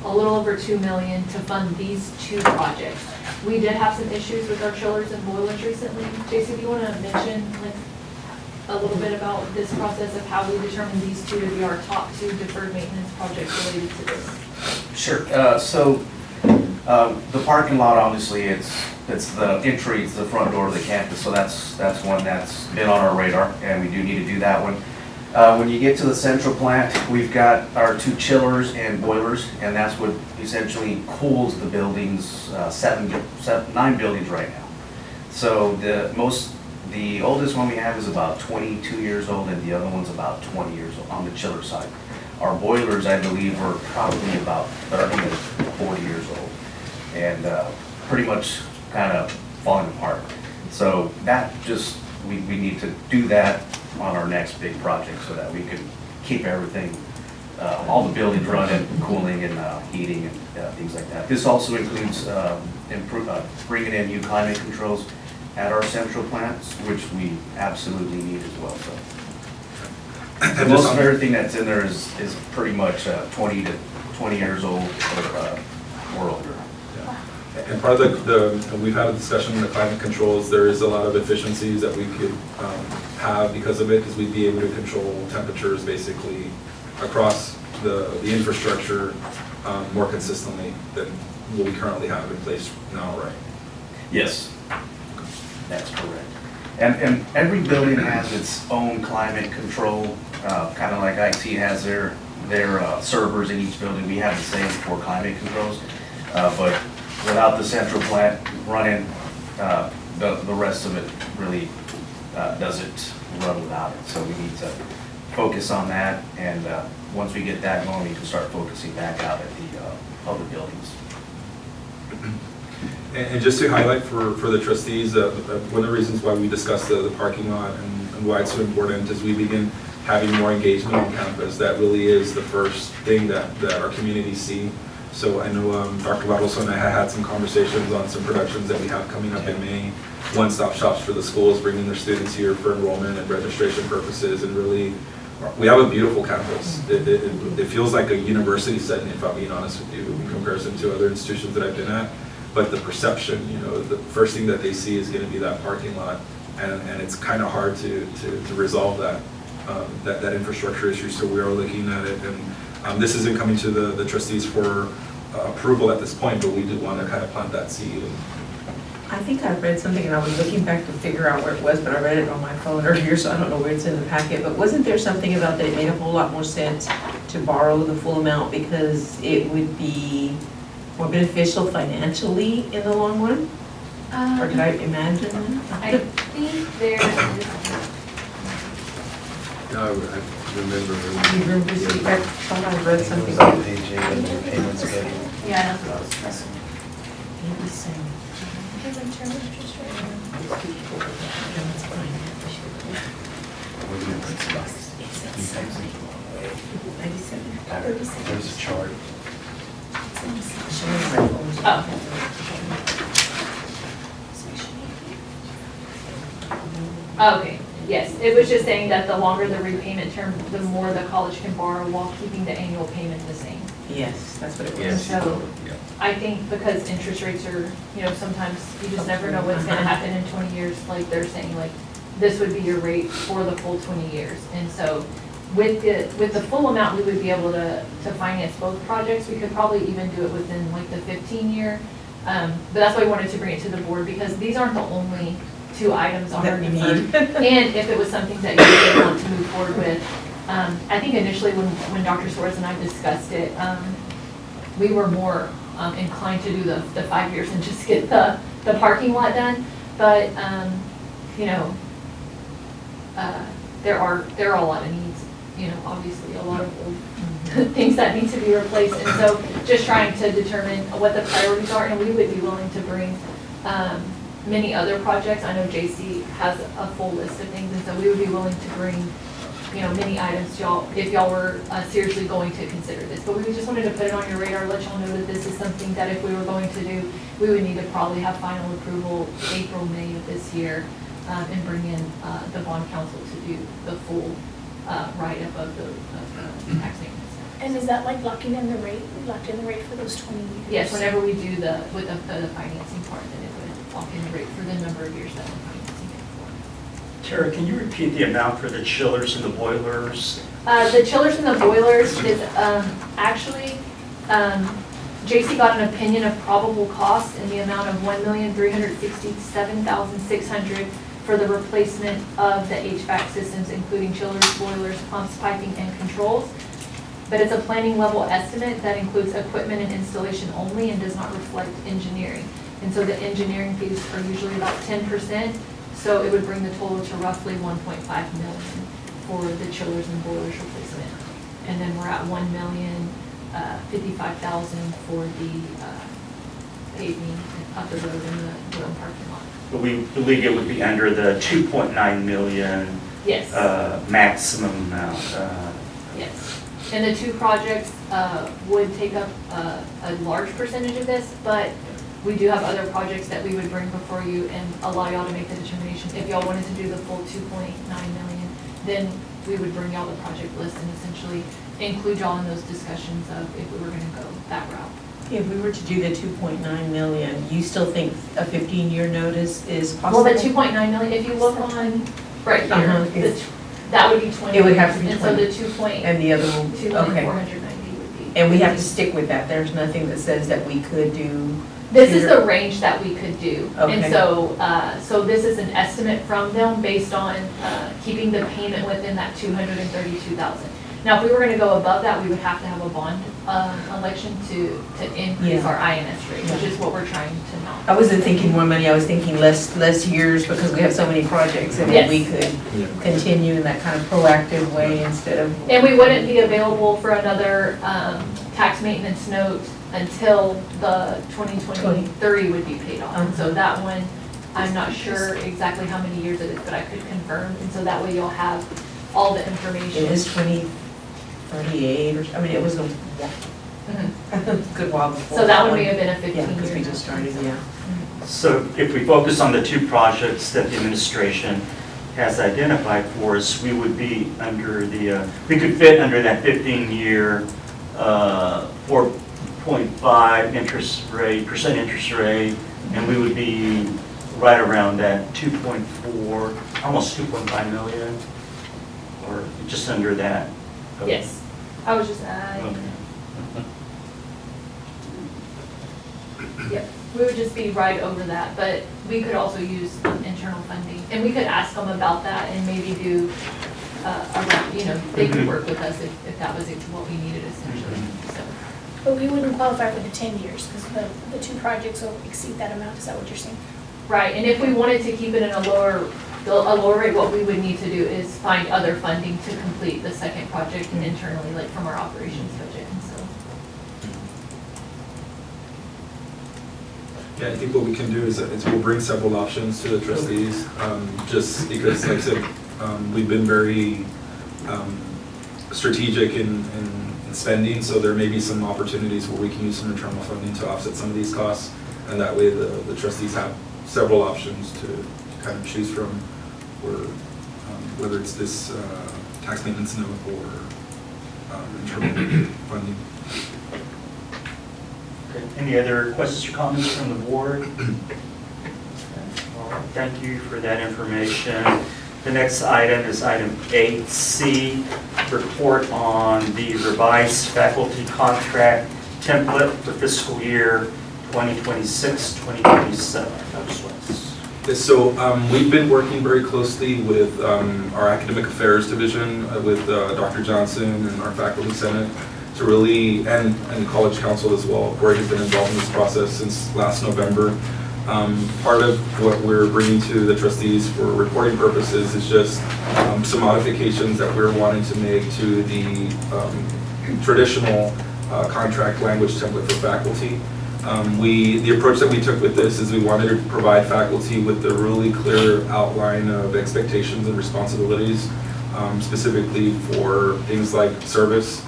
H: a little over 2 million to fund these 2 projects. We did have some issues with our chillers and boilers recently. JC, do you want to mention a little bit about this process of how we determined these 2 to be our top 2 deferred maintenance projects related to this?
I: Sure. So the parking lot, obviously, it's the entry, it's the front door of the campus. So that's one that's been on our radar, and we do need to do that one. When you get to the central plant, we've got our 2 chillers and boilers, and that's what essentially cools the buildings, 9 buildings right now. So the oldest one we have is about 22 years old, and the other one's about 20 years old on the chiller side. Our boilers, I believe, were probably about 30 to 40 years old, and pretty much kind of falling apart. So that just, we need to do that on our next big project so that we can keep everything, all the buildings running, cooling and heating and things like that. This also includes bringing in new climate controls at our central plants, which we absolutely need as well, so.
C: And
I: Most
C: just
I: of
C: on-
I: everything that's in there is pretty much 20 years old or older.
C: And part of we've had a discussion on the climate controls, there is a lot of efficiencies that we could have because of it, because we'd be able to control temperatures basically across the infrastructure more consistently than what we currently have in place now, right?
I: Yes, that's correct. And every building has its own climate control, kind of like IT has their servers in each building. We have the same for climate controls, but without the central plant running, the rest of it really doesn't run without it. So we need to focus on that, and once we get that going, we can start focusing back out at the other buildings.
C: And just to highlight for the trustees, one of the reasons why we discussed the parking lot and why it's so important is we begin having more engagement on campus. That really is the first thing that our communities see. So I know Dr. Barroso and I had some conversations on some productions that we have coming up in May. One-stop shops for the schools, bringing their students here for enrollment and registration purposes, and really, we have a beautiful campus. It feels like a university setting, if I'm being honest with you, in comparison to other institutions that I've been at. But the perception, the first thing that they see is going to be that parking lot, and it's kind of hard to resolve that infrastructure issue. So we are looking at it, and this isn't coming to the trustees for approval at this point, but we do want to kind of plant that seed.
E: I think I read something, and I was looking back to figure out where it was, but I read it on my phone earlier, so I don't know where it's in the packet. But wasn't there something about that it made a whole lot more sense to borrow the full amount because it would be more beneficial financially in the long run? Or did I imagine that?
H: I think there is,
B: No, I remember.
E: You remember, I thought I read something.
I: Page 8 of the payment schedule.
H: yeah, that's what I was pressing.
E: It was saying.
I: There's a chart.
H: Oh, okay, yes, it was just saying that the longer the repayment term, the more the college can borrow while keeping the annual payment the same.
E: Yes, that's what it was.
B: Yes.
H: So
B: Yeah.
H: I think because interest rates are, sometimes you just never know what's gonna happen in 20 years, like they're saying, like, this would be your rate for the full 20 years. And so with the full amount, we would be able to finance both projects. We could probably even do it within like the 15-year. But that's why I wanted to bring it to the board, because these aren't the only two items on our
E: That we
H: deferred.
E: need.
H: And if it was something that you really want to move forward with, I think initially when Dr. Suarez and I discussed it, we were more inclined to do the 5 years and just get the parking lot done. But, there are a lot of needs, obviously a lot of old things that need to be replaced. And so just trying to determine what the priorities are, and we would be willing to bring many other projects. I know JC has a full list of things, and so we would be willing to bring, many items to y'all if y'all were seriously going to consider this. But we just wanted to put it on your radar, let y'all know that this is something that if we were going to do, we would need to probably have final approval April, May of this year, and bring in the bond council to do the full write-up of the tax payments.
D: And is that like locking in the rate? We locked in the rate for those 20 years?
H: Yes, whenever we do the financing part, then it would lock in the rate for the number of years that we're financing it for.
A: Tara, can you repeat the amount for the chillers and the boilers?
H: The chillers and the boilers is actually, JC got an opinion of probable cost in the amount of $1,367,600 for the replacement of the HVAC systems, including chillers, boilers, pumps, piping, and controls. But it's a planning level estimate that includes equipment and installation only and does not reflect engineering. And so the engineering fees are usually about 10%, so it would bring the total to roughly $1.5 million for the chillers and boilers replacement. and then we're at $1,055,000 for the paving of the road in the Durham parking lot.
A: But we believe it would be under the 2.9 million
H: Yes.
A: maximum amount.
H: Yes, and the two projects would take up a large percentage of this, but we do have other projects that we would bring before you and allow y'all to make the determination. If y'all wanted to do the full 2.9 million, then we would bring y'all the project list and essentially include y'all in those discussions of if we were gonna go that route.
E: If we were to do the 2.9 million, you still think a 15-year notice is possible?
H: Well, the 2.9 million, if you look on, right
E: Uh-huh,
H: here,
E: it's-
H: that would be 20.
E: It would have to be
H: And
E: 20.
H: so the 2.2
E: And the other one,
H: million
E: okay.
H: 490 would be.
E: And we have to stick with that. There's nothing that says that we could do.
H: This is the range that we could do.
E: Okay.
H: And so, so this is an estimate from them based on keeping the payment within that 232,000. Now, if we were gonna go above that, we would have to have a bond election to increase
E: Yeah.
H: our INS rate, which is what we're trying to not.
E: I wasn't thinking more money, I was thinking less years because we have so many projects and
H: Yes.
E: we could continue in that kind of proactive way instead of.
H: And we wouldn't be available for another tax maintenance note until the 2023 would be paid off. And so that one, I'm not sure exactly how many years it is, but I could confirm. And so that way you'll have all the information.
E: It is 2038 or, I mean, it was a
H: Mhm.
E: good while before.
H: So that one may have been a
E: Yeah,
H: 15-year.
E: because we just started, yeah.
A: So if we focus on the two projects that the administration has identified for us, we would be under the, we could fit under that 15-year 4.5% interest rate, and we would be right around that 2.4, almost 2.5 million, or just under that.
H: Yes, I was just,
A: Okay.
H: yep, we would just be right over that, but we could also use internal funding. And we could ask them about that and maybe do around, you know, they could work with us if that was what we needed essentially, so.
D: But we wouldn't qualify for the 10 years because the two projects will exceed that amount. Is that what you're saying?
H: Right, and if we wanted to keep it in a lower rate, what we would need to do is find other funding to complete the second project internally, like from our operations budget, and so.
C: Yeah, I think what we can do is we'll bring several options to the trustees, just because, like I said, we've been very strategic in spending, so there may be some opportunities where we can use some internal funding to offset some of these costs, and that way the trustees have several options to kind of choose from, whether it's this tax maintenance note or internal funding.
A: Okay. Any other questions or comments from the board? Okay. All right. Thank you for that information. The next item is item 8C, report on the revised faculty contract template for fiscal year 2026-2027. Dr. Sweats.
C: So we've been working very closely with our Academic Affairs Division, with Dr. Johnson and our Faculty Senate to really, and the College Council as well, where he's been involved in this process since last November. Part of what we're bringing to the trustees for reporting purposes is just some modifications that we're wanting to make to the traditional contract language template for faculty. The approach that we took with this is we wanted to provide faculty with a really clear outline of expectations and responsibilities, specifically for things like service,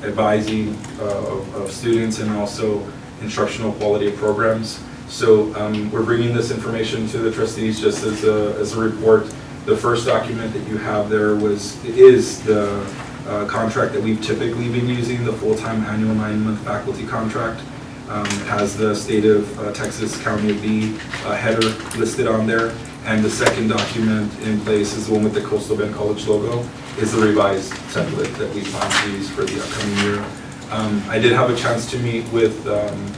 C: advising of students, and also instructional quality of programs. So we're bringing this information to the trustees just as a report. The first document that you have there is the contract that we've typically been using, the full-time annual 9-month faculty contract. It has the state of Texas County of B header listed on there. And the second document in place is the one with the Coastal Bend College logo, is the revised template that we plan to use for the upcoming year. I did have a chance to meet with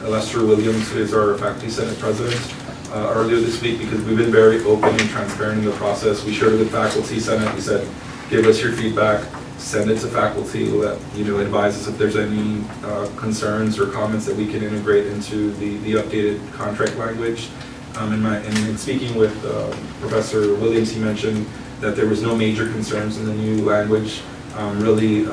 C: Lester Williams, who is our Faculty Senate President, earlier this week, because we've been very open and transparent in the process. We shared it with Faculty Senate. We said, give us your feedback, send it to faculty, advise us if there's any concerns or comments that we can integrate into the updated contract language. In speaking with Professor Williams, he mentioned that there was no major concerns in the new language. Really,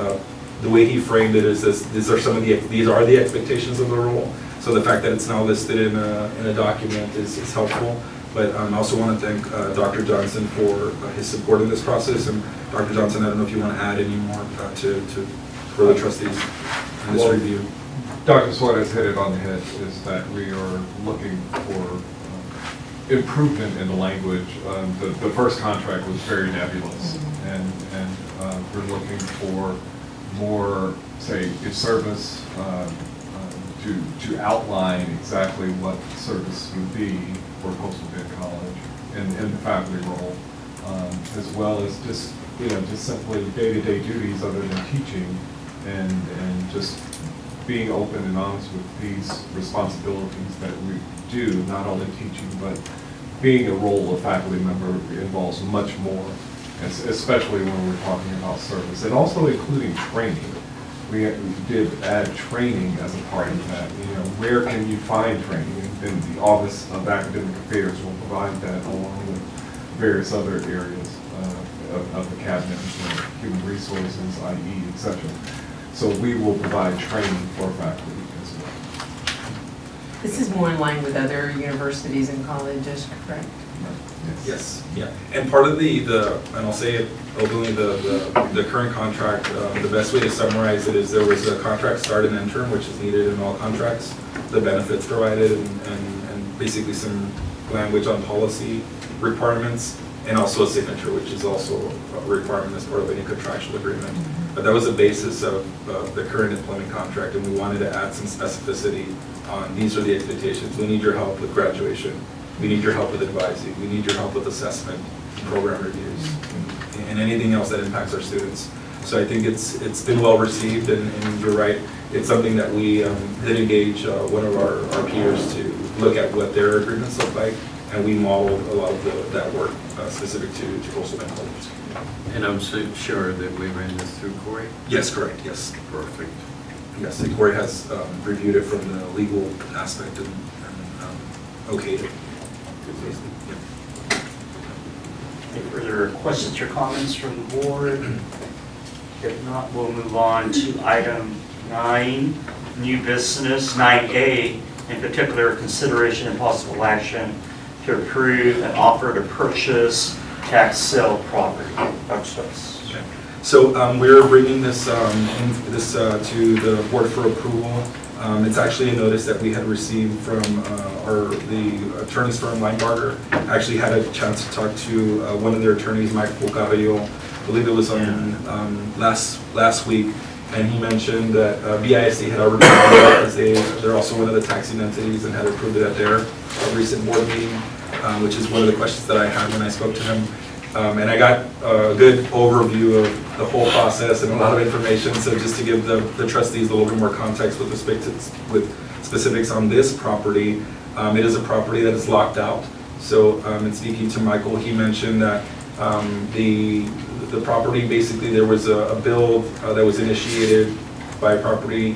C: the way he framed it is this, these are the expectations of the role. So the fact that it's now listed in a document is helpful. But I also want to thank Dr. Johnson for his support in this process. And Dr. Johnson, I don't know if you want to add any more for the trustees in this review.
J: Dr. Suarez hit it on the head, is that we are looking for improvement in the language. The first contract was very nebulous, and we're looking for more, say, a service to outline exactly what service would be for Coastal Bend College and the faculty role, as well as just simply day-to-day duties other than teaching, and just being open and honest with these responsibilities that we do, not only teaching, but being a role of faculty member involves much more, especially when we're talking about service, and also including training. We did add training as a part of that. Where can you find training? And the Office of Academic Affairs will provide that along with various other areas of the cabinet, human resources, IE, etc. So we will provide training for faculty as well.
E: This is more in line with other universities and colleges, correct?
C: Yes, yeah. And part of and I'll say it openly, the current contract, the best way to summarize it is there was a contract start and end term, which is needed in all contracts, the benefits provided, and basically some language on policy requirements, and also a signature, which is also a requirement as part of any contractual agreement. But that was the basis of the current employment contract, and we wanted to add some specificity on these are the expectations. We need your help with graduation. We need your help with advising. We need your help with assessment, program reviews, and anything else that impacts our students. So I think it's been well received, and you're right. It's something that we did engage one of our peers to look at what their agreements look like, and we modeled a lot of that work specific to Coastal Bend College.
B: And I'm so sure that we ran this through Corey?
C: Yes, correct, yes.
B: Perfect.
C: Yes, and Corey has reviewed it from the legal aspect and okayed it.
A: Any further questions or comments from the board? If not, we'll move on to item 9, new business. 9A, in particular, consideration and possible action to approve an offer to purchase tax sale property. Dr. Stokes.
C: Okay. So we're bringing this to the board for approval. It's actually a notice that we had received from the attorney's firm, Linebarger. I actually had a chance to talk to one of their attorneys, Michael Carrillo, I believe it was on last week, and he mentioned that BISD had already approved it, as they're also one of the taxing entities, and had approved it at their recent board meeting, which is one of the questions that I had when I spoke to him. And I got a good overview of the whole process and a lot of information. So just to give the trustees a little bit more context with respect to specifics on this property, it is a property that is locked out. So in speaking to Michael, he mentioned that the property, basically there was a build that was initiated by a property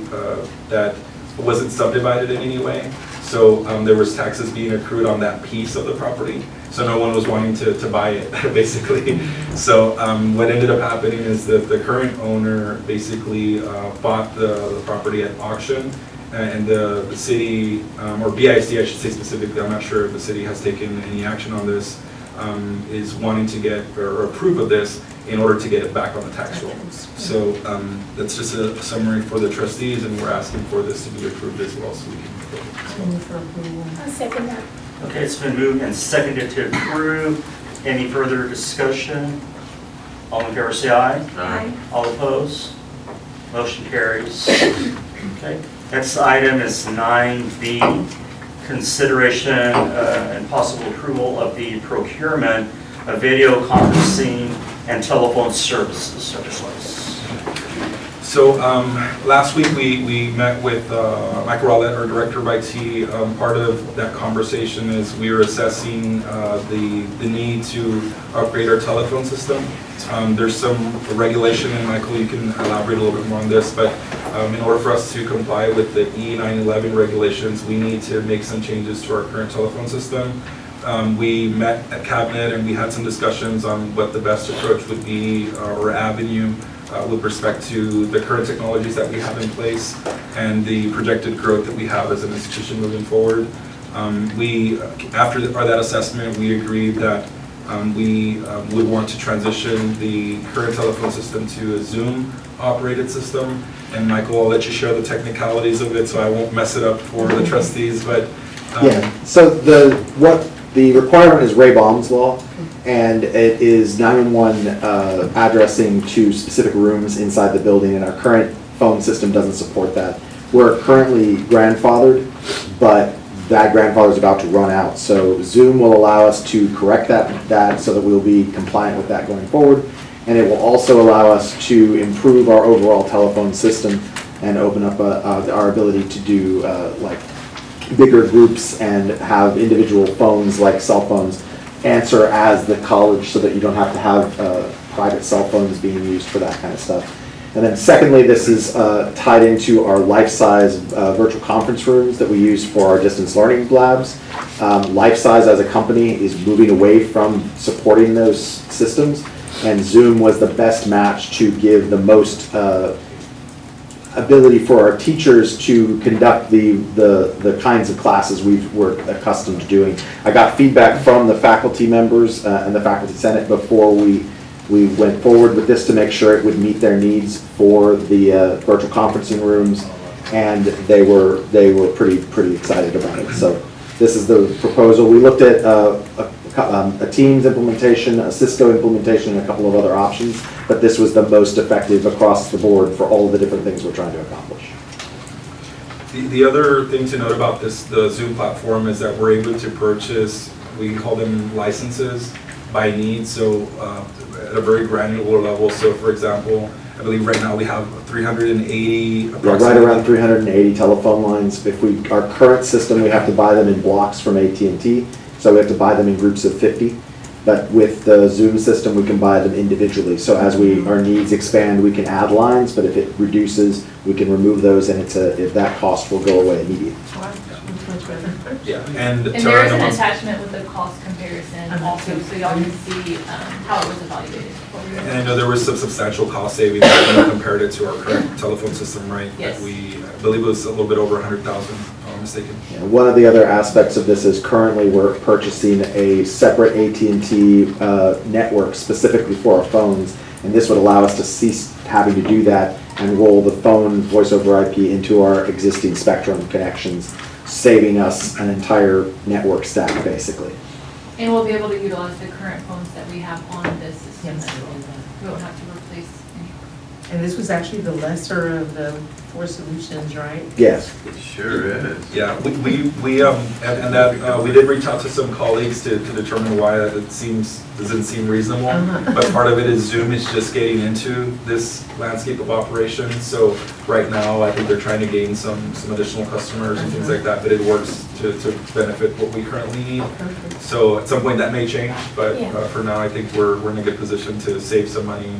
C: that wasn't subdivided in any way. So there was taxes being accrued on that piece of the property. So no one was wanting to buy it, basically. So what ended up happening is that the current owner basically bought the property at auction, and the city, or BISD I should say specifically, I'm not sure if the city has taken any action on this, is wanting to get or approve of this in order to get it back on the tax roll. So that's just a summary for the trustees, and we're asking for this to be approved as well, so we can.
E: Move for approval.
D: I'll second that.
A: Okay, it's been moved and seconded to approve. Any further discussion? All in favor say aye.
D: Aye.
A: All opposed? Motion carries. Okay, next item is 9B, consideration and possible approval of the procurement of video conferencing and telephone services.
C: So last week we met with Michael Rowlett, our director of IT. Part of that conversation is we were assessing the need to upgrade our telephone system. There's some regulation, and Michael, you can elaborate a little bit more on this, but in order for us to comply with the E911 regulations, we need to make some changes to our current telephone system. We met at Cabinet and we had some discussions on what the best approach would be or avenue with respect to the current technologies that we have in place and the projected growth that we have as an institution moving forward. After that assessment, we agreed that we would want to transition the current telephone system to a Zoom operated system. And Michael, I'll let you share the technicalities of it, so I won't mess it up for the trustees, but.
K: Yeah, so the requirement is Ray Baum's law, and it is 911 addressing to specific rooms inside the building, and our current phone system doesn't support that. We're currently grandfathered, but that grandfather is about to run out. So Zoom will allow us to correct that so that we'll be compliant with that going forward. And it will also allow us to improve our overall telephone system and open up our ability to do like bigger groups and have individual phones like cell phones answer as the college, so that you don't have to have private cell phones being used for that kind of stuff. And then secondly, this is tied into our life-size virtual conference rooms that we use for our distance learning labs. Life-size as a company is moving away from supporting those systems, and Zoom was the best match to give the most ability for our teachers to conduct the kinds of classes we're accustomed to doing. I got feedback from the faculty members and the faculty senate before we went forward with this to make sure it would meet their needs for the virtual conferencing rooms, and they were pretty excited about it. So this is the proposal. We looked at a Teams implementation, a Cisco implementation, and a couple of other options, but this was the most effective across the board for all the different things we're trying to accomplish.
C: The other thing to note about the Zoom platform is that we're able to purchase, we call them licenses by need, so at a very granular level. So for example, I believe right now we have 380 approximately.
K: Right around 380 telephone lines. If our current system, we have to buy them in blocks from AT&T, so we have to buy them in groups of 50. But with the Zoom system, we can buy them individually. So as our needs expand, we can add lines, but if it reduces, we can remove those, and if that cost will go away immediately.
C: Yeah, and
H: And there is an attachment with the cost comparison also, so y'all can see how it was evaluated.
C: And I know there was some substantial cost savings when we compared it to our current telephone system, right?
H: Yes.
C: That I believe it was a little bit over 100,000, if I'm not mistaken.
K: Yeah, one of the other aspects of this is currently we're purchasing a separate AT&T network specifically for our phones, and this would allow us to cease having to do that and roll the phone voice over IP into our existing Spectrum connections, saving us an entire network stack, basically.
H: And we'll be able to utilize the current phones that we have on this system
E: Yes.
H: as well. We won't have to replace any.
E: And this was actually the lesser of the 4 solutions, right?
K: Yes.
B: It sure is.
C: Yeah, we did reach out to some colleagues to determine why that doesn't seem reasonable.
E: Uh-huh.
C: But part of it is Zoom is just getting into this landscape of operations. So right now, I think they're trying to gain some additional customers and things like that, but it works to benefit what we currently need.
E: Perfect.
C: So at some point that may change, but
D: Yeah.
C: for now, I think we're in a good position to save some money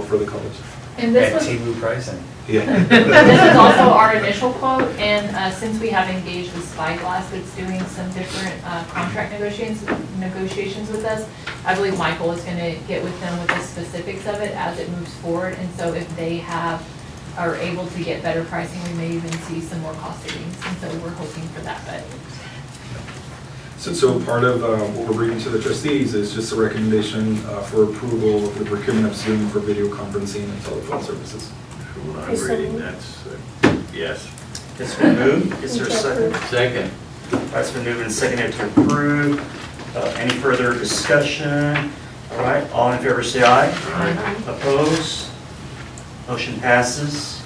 C: for the college.
H: And this
G: At
H: was,
G: T-Move pricing.
C: Yeah.
H: this is also our initial quote, and since we have engaged with Spyglass, that's doing some different contract negotiations with us, I believe Michael is gonna get with them with the specifics of it as it moves forward, and so if they are able to get better pricing, we may even see some more cost savings, and so we're hoping for that, but.
C: So part of what we're bringing to the trustees is just a recommendation for approval of the procurement of Zoom for video conferencing and telephone services.
B: From what I'm reading, that's, yes.
A: It's been moved. Is there a second?
B: Second.
A: That's been moved and seconded to approve. Any further discussion? All right, all in favor say aye.
B: Aye.
A: Opposed? Motion passes.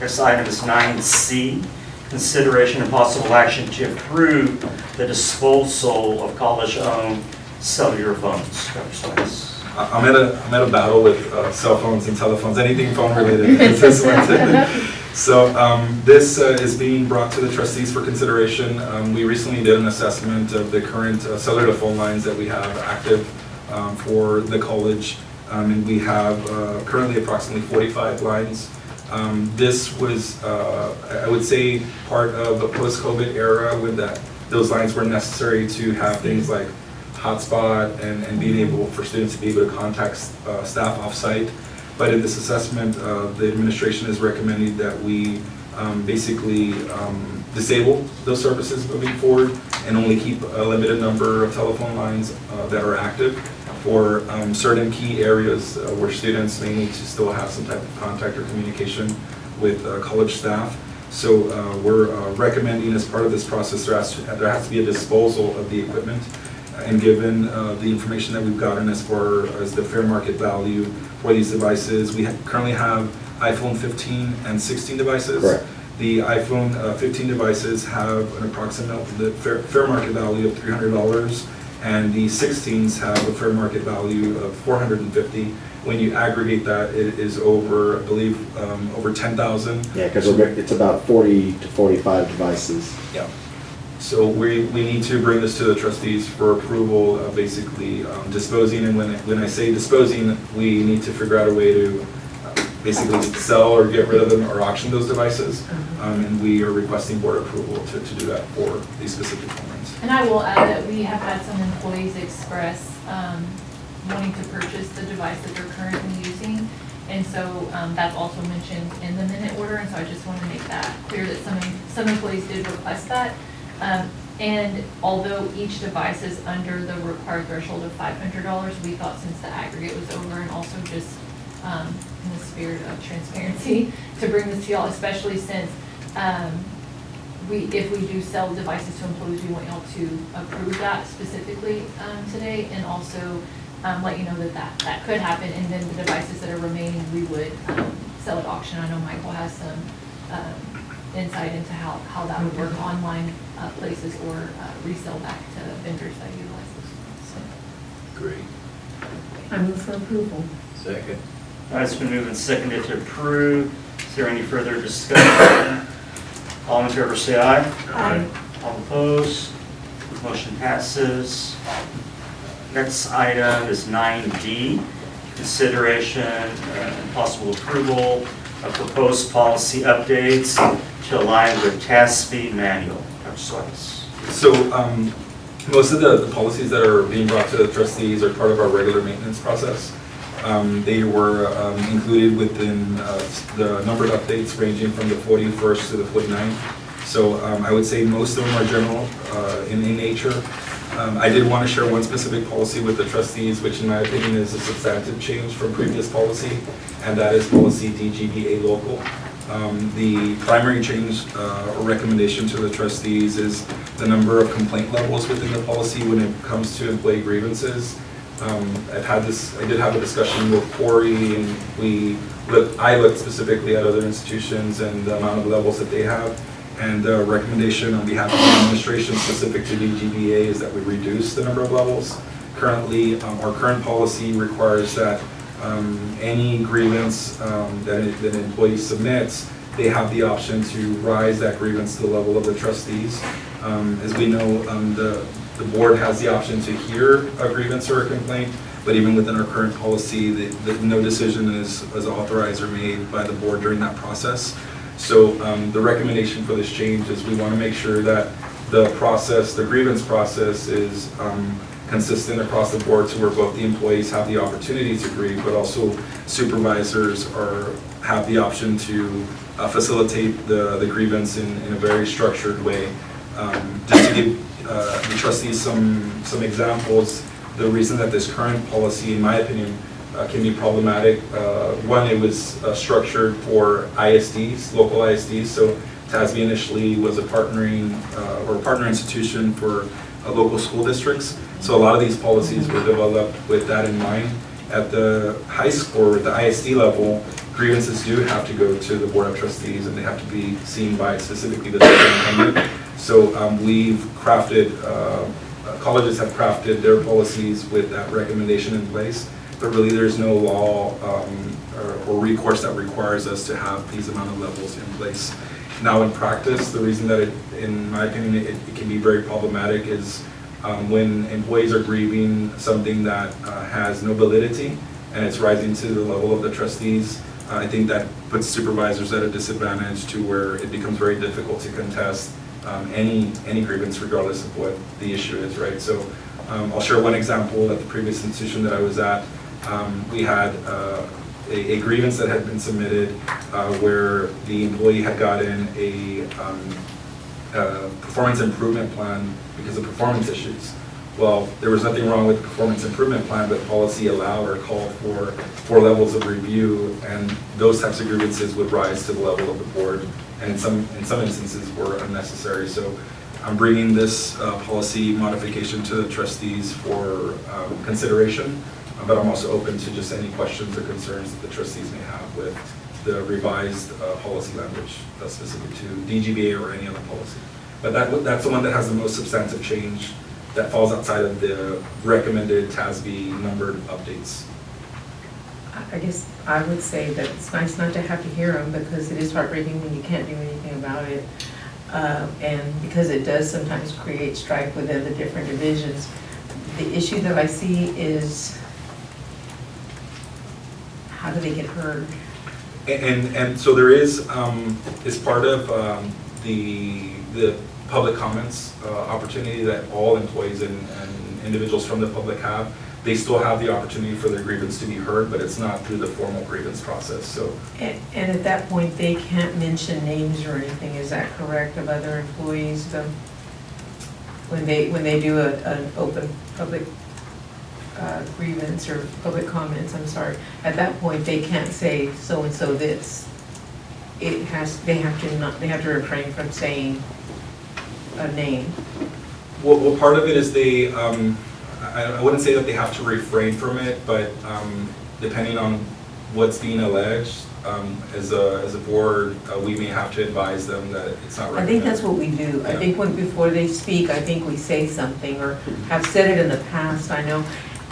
A: Next item is 9C, consideration and possible action to approve the disposal of college-owned cellular phones. Dr. Stiles.
C: I'm at a battle with cell phones and telephones, anything phone related. So this is being brought to the trustees for consideration. We recently did an assessment of the current cellular phone lines that we have active for the college, and we have currently approximately 45 lines. This was, I would say, part of the post-COVID era when those lines were necessary to have things like hotspot and being able for students to be able to contact staff offsite. But in this assessment, the administration is recommending that we basically disable those services moving forward and only keep a limited number of telephone lines that are active for certain key areas where students may need to still have some type of contact or communication with college staff. So we're recommending as part of this process, there has to be a disposal of the equipment. And given the information that we've gotten as far as the fair market value for these devices, we currently have iPhone 15 and 16 devices.
K: Correct.
C: The iPhone 15 devices have an approximate fair market value of $300, and the 16s have a fair market value of $450. When you aggregate that, it is over, I believe, over 10,000.
K: Yeah, because it's about 40 to 45 devices.
C: Yeah. So we need to bring this to the trustees for approval, basically disposing, and when I say disposing, we need to figure out a way to basically sell or get rid of them or auction those devices. And we are requesting board approval to do that for these specific phones.
H: And I will add that we have had some employees express wanting to purchase the device that they're currently using. And so that's also mentioned in the minute order, and so I just want to make that clear that some employees did request that. And although each device is under the required threshold of $500, we thought since the aggregate was over, and also just in the spirit of transparency, to bring this to y'all, especially since if we do sell devices to employees, we want y'all to approve that specifically today, and also let you know that could happen, and then the devices that are remaining, we would sell at auction. I know Michael has some insight into how that would work, online places or resell back to vendors that utilize this. So.
B: Great.
E: I move for approval.
B: Second.
A: All right, it's been moved and seconded to approve. Is there any further discussion? All in favor say aye.
E: Aye.
A: All opposed? Motion passes. Next item is 9D, consideration and possible approval of proposed policy updates to align with TASB manual. Dr. Suarez.
C: So most of the policies that are being brought to the trustees are part of our regular maintenance process. They were included within the numbered updates ranging from the 41st to the 49th. So I would say most of them are general in nature. I did want to share one specific policy with the trustees, which in my opinion is a substantive change from previous policy, and that is policy DGBA local. The primary change or recommendation to the trustees is the number of complaint levels within the policy when it comes to employee grievances. I did have a discussion with Corey, and I looked specifically at other institutions and the amount of levels that they have. And the recommendation on behalf of the administration specific to DGBA is that we reduce the number of levels. Currently, our current policy requires that any grievance that an employee submits, they have the option to rise that grievance to the level of the trustees. As we know, the board has the option to hear a grievance or a complaint, but even within our current policy, no decision is authorized or made by the board during that process. So the recommendation for this change is we want to make sure that the grievance process is consistent across the board, to where both the employees have the opportunity to grieve, but also supervisors have the option to facilitate the grievance in a very structured way. Just to give the trustees some examples, the reason that this current policy, in my opinion, can be problematic. One, it was structured for ISDs, local ISDs. So TASB initially was a partner institution for local school districts. So a lot of these policies were developed with that in mind. At the high school, at the ISD level, grievances do have to go to the Board of Trustees, and they have to be seen by specifically the superintendent. So we've crafted, colleges have crafted their policies with that recommendation in place. But really, there's no law or recourse that requires us to have these amount of levels in place. Now, in practice, the reason that in my opinion, it can be very problematic is when employees are grieving something that has no validity and it's rising to the level of the trustees. I think that puts supervisors at a disadvantage, to where it becomes very difficult to contest any grievance, regardless of what the issue is, right? So I'll share one example. At the previous institution that I was at, we had a grievance that had been submitted where the employee had gotten a performance improvement plan because of performance issues. Well, there was nothing wrong with the performance improvement plan, but policy allowed or called for 4 levels of review, and those types of grievances would rise to the level of the board, and in some instances were unnecessary. So I'm bringing this policy modification to the trustees for consideration, but I'm also open to just any questions or concerns that the trustees may have with the revised policy language that's specific to DGBA or any other policy. But that's the one that has the most substantive change that falls outside of the recommended TASB numbered updates.
E: I guess I would say that it's nice not to have to hear them because it is heartbreaking when you can't do anything about it. And because it does sometimes create strife within the different divisions. The issue that I see is how do they get heard?
C: And so there is, as part of the public comments opportunity that all employees and individuals from the public have, they still have the opportunity for their grievance to be heard, but it's not through the formal grievance process, so.
E: And at that point, they can't mention names or anything, is that correct, of other employees? When they do an open public grievance or public comments, I'm sorry, at that point, they can't say so-and-so this. They have to refrain from saying a name.
C: Well, part of it is they, I wouldn't say that they have to refrain from it, but depending on what's being alleged, as a board, we may have to advise them that it's not recommended.
E: I think that's what we do.
C: Yeah.
E: I think before they speak, I think we say something or have said it in the past, I know.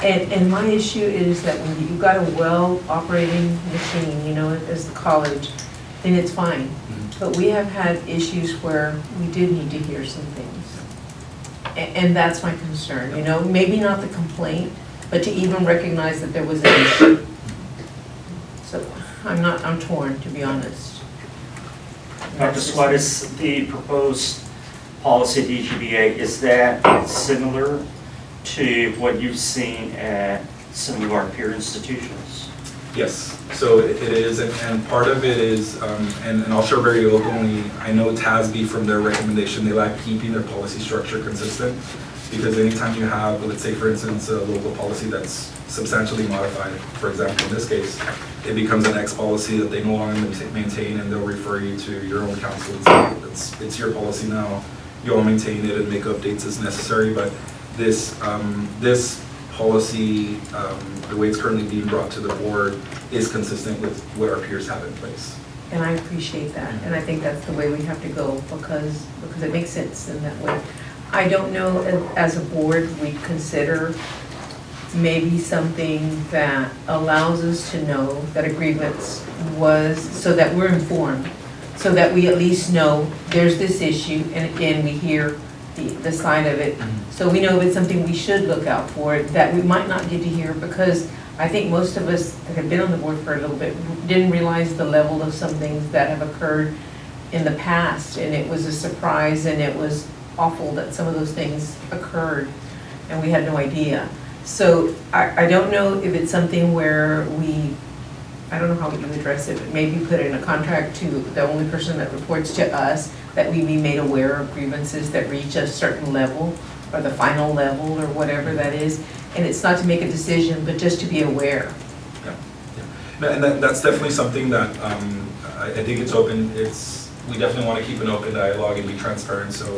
E: And my issue is that when you've got a well-operating machine, you know, as the college, then it's fine. But we have had issues where we did need to hear some things. And that's my concern, you know, maybe not the complaint, but to even recognize that there was an issue. So I'm torn, to be honest.
A: Dr. Swett, is the proposed policy DGBA, is that similar to what you've seen at some of our peer institutions?
C: Yes, so it is, and part of it is, and I'll share very openly, I know TASB from their recommendation, they like keeping their policy structure consistent, because anytime you have, let's say for instance, a local policy that's substantially modified, for example in this case, it becomes an X policy that they no longer maintain, and they'll refer you to your own council and say, it's your policy now, you all maintain it and make updates as necessary, but this policy, the way it's currently being brought to the board, is consistent with what our peers have in place.
E: And I appreciate that, and I think that's the way we have to go, because it makes sense in that way. I don't know, as a board, we'd consider maybe something that allows us to know that a grievance was, so that we're informed, so that we at least know there's this issue, and again, we hear the side of it. So we know if it's something we should look out for, that we might not get to hear, because I think most of us that have been on the board for a little bit didn't realize the level of some things that have occurred in the past, and it was a surprise, and it was awful that some of those things occurred, and we had no idea. So I don't know if it's something where I don't know how we can address it, but maybe put in a contract to the only person that reports to us, that we be made aware of grievances that reach a certain level, or the final level, or whatever that is. And it's not to make a decision, but just to be aware.
C: Yeah. And that's definitely something that I think it's open. We definitely want to keep an open dialogue and be transparent. So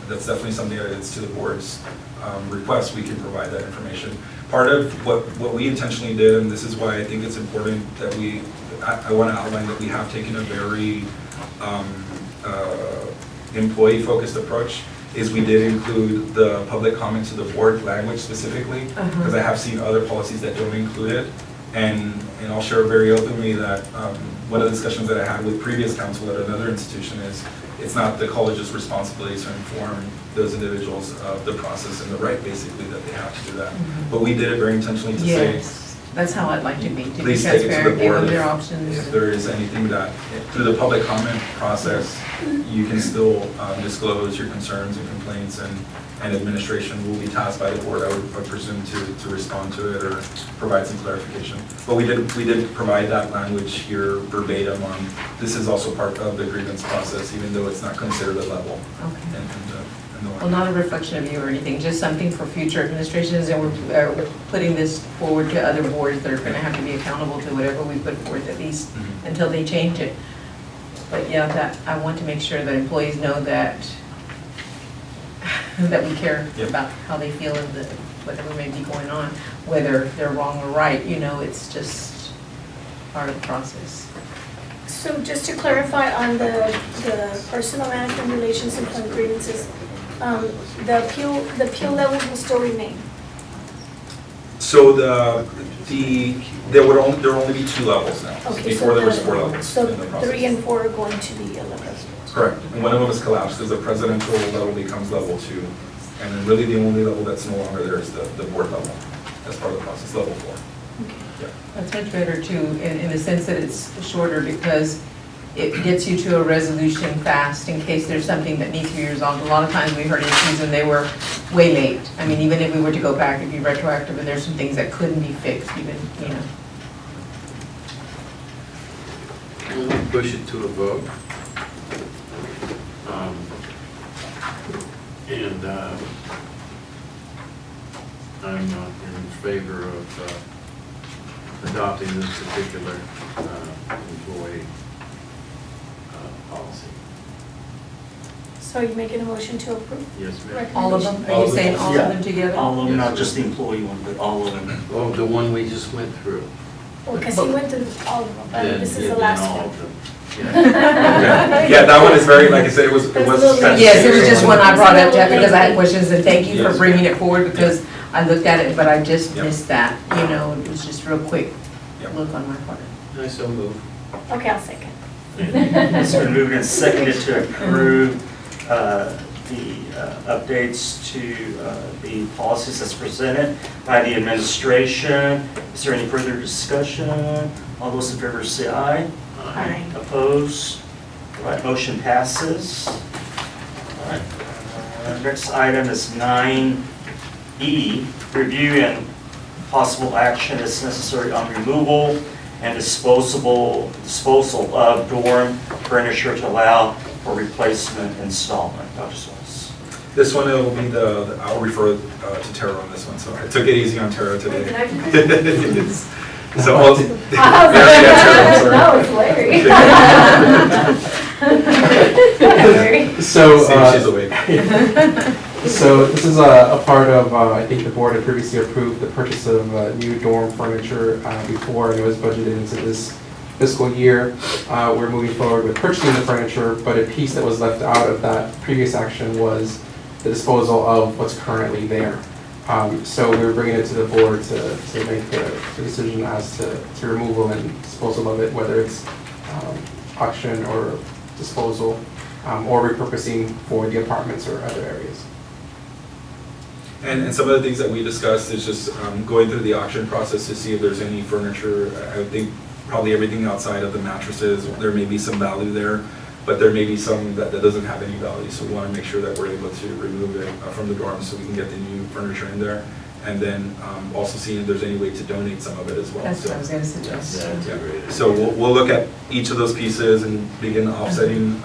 C: that's definitely something that is to the board's request. We can provide that information. Part of what we intentionally did, and this is why I think it's important that I want to outline that we have taken a very employee-focused approach, is we did include the public comment to the board language specifically, because I have seen other policies that don't include it. And I'll share very openly that one of the discussions that I had with previous counsel at another institution is it's not the college's responsibility to inform those individuals of the process and the right basically that they have to do that. But we did it very intentionally to say
E: That's how I'd like to be
C: Please take it to the
E: transparent, give them
C: board
E: their
C: if
E: options.
C: there is anything that, through the public comment process, you can still disclose your concerns and complaints, and administration will be tasked by the board, I would presume, to respond to it or provide some clarification. But we did provide that language here verbatim on, this is also part of the grievance process, even though it's not considered a level.
E: Okay.
C: in the
E: Well, not a reflection of you or anything, just something for future administrations, and we're putting this forward to other boards that are gonna have to be accountable to whatever we put forth, at least
C: Mhm.
E: until they change it. But yeah, that, I want to make sure that employees know that, that we care
C: Yep.
E: about how they feel and that whatever may be going on, whether they're wrong or right, you know, it's just part of the process.
D: So just to clarify on the personal management relations and employment grievances, the appeal levels will still remain.
C: So there will only be 2 levels now.
D: Okay,
C: Before there was 4 levels
D: So
C: in the process.
D: 3 and 4 are going to be eliminated.
C: Correct, and one of them is collapsed, because the presidential level becomes level 2. And then really the only level that's no longer there is the board level, as part of the process, level 4. Yeah.
E: That's much better too, in the sense that it's shorter, because it gets you to a resolution fast in case there's something that needs to be resolved. A lot of times we heard issues and they were way late. I mean, even if we were to go back, it'd be retroactive, and there's some things that couldn't be fixed even, you know.
B: We'll push it to a vote. And I'm in favor of adopting this particular employee policy.
D: So are you making a motion to approve?
B: Yes, ma'am.
E: All of them,
A: All
E: are you
A: of
E: saying
A: them,
E: all
A: yeah.
E: of them together?
A: All of them, not just the employee one, but all of them.
B: Oh, the one we just went through.
D: Well, because he went through all of them, but
B: Then-
D: this is the
B: then
D: last
B: all
D: one.
B: of them.
C: Okay. Yeah, that one is very, like I said, it was.
E: Yes, it was just one I brought up, Jeff, because I had questions, and thank you for
C: Yes.
E: bringing it forward, because I looked at it, but I just
C: Yep.
E: missed that, you know, it was just real quick
C: Yep.
E: look on my part.
B: I so move.
D: Okay, I'll second.
A: It's been moved and seconded to approve the updates to the policies as presented by the administration. Is there any further discussion? All those in favor say aye.
D: Aye.
A: Opposed? All right, motion passes. All right. Next item is 9E, review and possible action is necessary on removal and disposal of dorm furniture to allow for replacement installment. Dr. Swales.
C: This one, it will be I'll refer to Tara on this one, so I took it easy on Tara today.
H: Did I-
C: So, I'll-
H: I was
C: Yeah,
H: like,
C: Tara, I'm sorry.
H: no, it's Larry.
L: So,
C: See, she's awake.
L: so this is a part of, I think the board had previously approved the purchase of new dorm furniture before, and it was budgeted into this fiscal year. We're moving forward with purchasing the furniture, but a piece that was left out of that previous action was the disposal of what's currently there. So we're bringing it to the board to make the decision as to removal and disposal of it, whether it's auction or disposal, or repurposing for the apartments or other areas.
C: And some of the things that we discussed is just going through the auction process to see if there's any furniture. I think probably everything outside of the mattresses, there may be some value there, but there may be some that doesn't have any value. So we want to make sure that we're able to remove it from the dorm so we can get the new furniture in there. And then also seeing if there's any way to donate some of it as well.
E: That's what I
C: So-
E: was gonna suggest.
B: That's a great idea.
C: So we'll look at each of those pieces and begin offsetting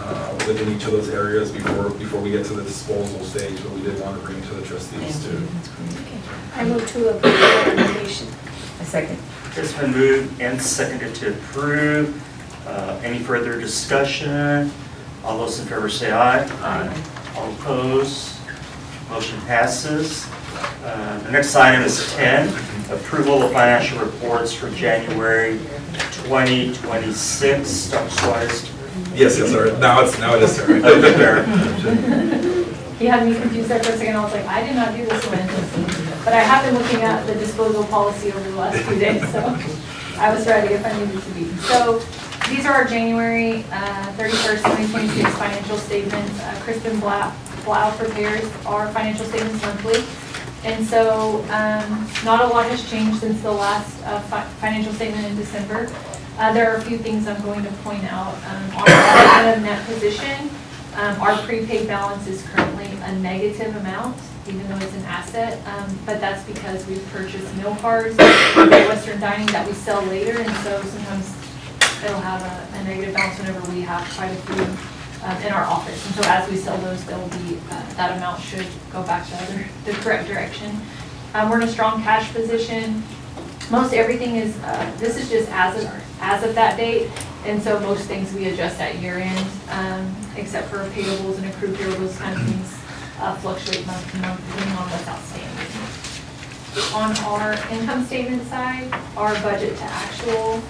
C: within each of those areas before we get to the disposal stage, but we did want to bring it to the trustees
E: Thank you.
C: too.
E: That's great.
D: Okay. I move to approve the recommendation.
E: A second.
A: It's been moved and seconded to approve. Any further discussion? All those in favor say aye.
B: Aye.
A: All opposed? Motion passes. The next item is 10, approval of financial reports for January 2026. Dr. Swires.
C: Yes, sir. Now it is, sir.
A: Okay, fair.
H: He had me confused there for a second, I was like, I did not do this one. But I have been looking at the disposal policy over the last few days, so I was ready if I needed to be. So these are our January 31st, 2026 financial statements. Kristen Blau prepares our financial statements monthly. And so, not a lot has changed since the last financial statement in December. There are a few things I'm going to point out. On our net position, our prepaid balance is currently a negative amount, even though it's an asset, but that's because we've purchased meal cards at Western Dining that we sell later, and so sometimes it'll have a negative balance whenever we have quite a few in our office. And so as we sell those, there'll be, that amount should go back to the correct direction. We're in a strong cash position. Most everything is, this is just as of that date, and so most things we adjust at year end, except for payables and accrued payables, kind of things fluctuate month to month depending on what's outstanding. On our income statement side, our budget to actual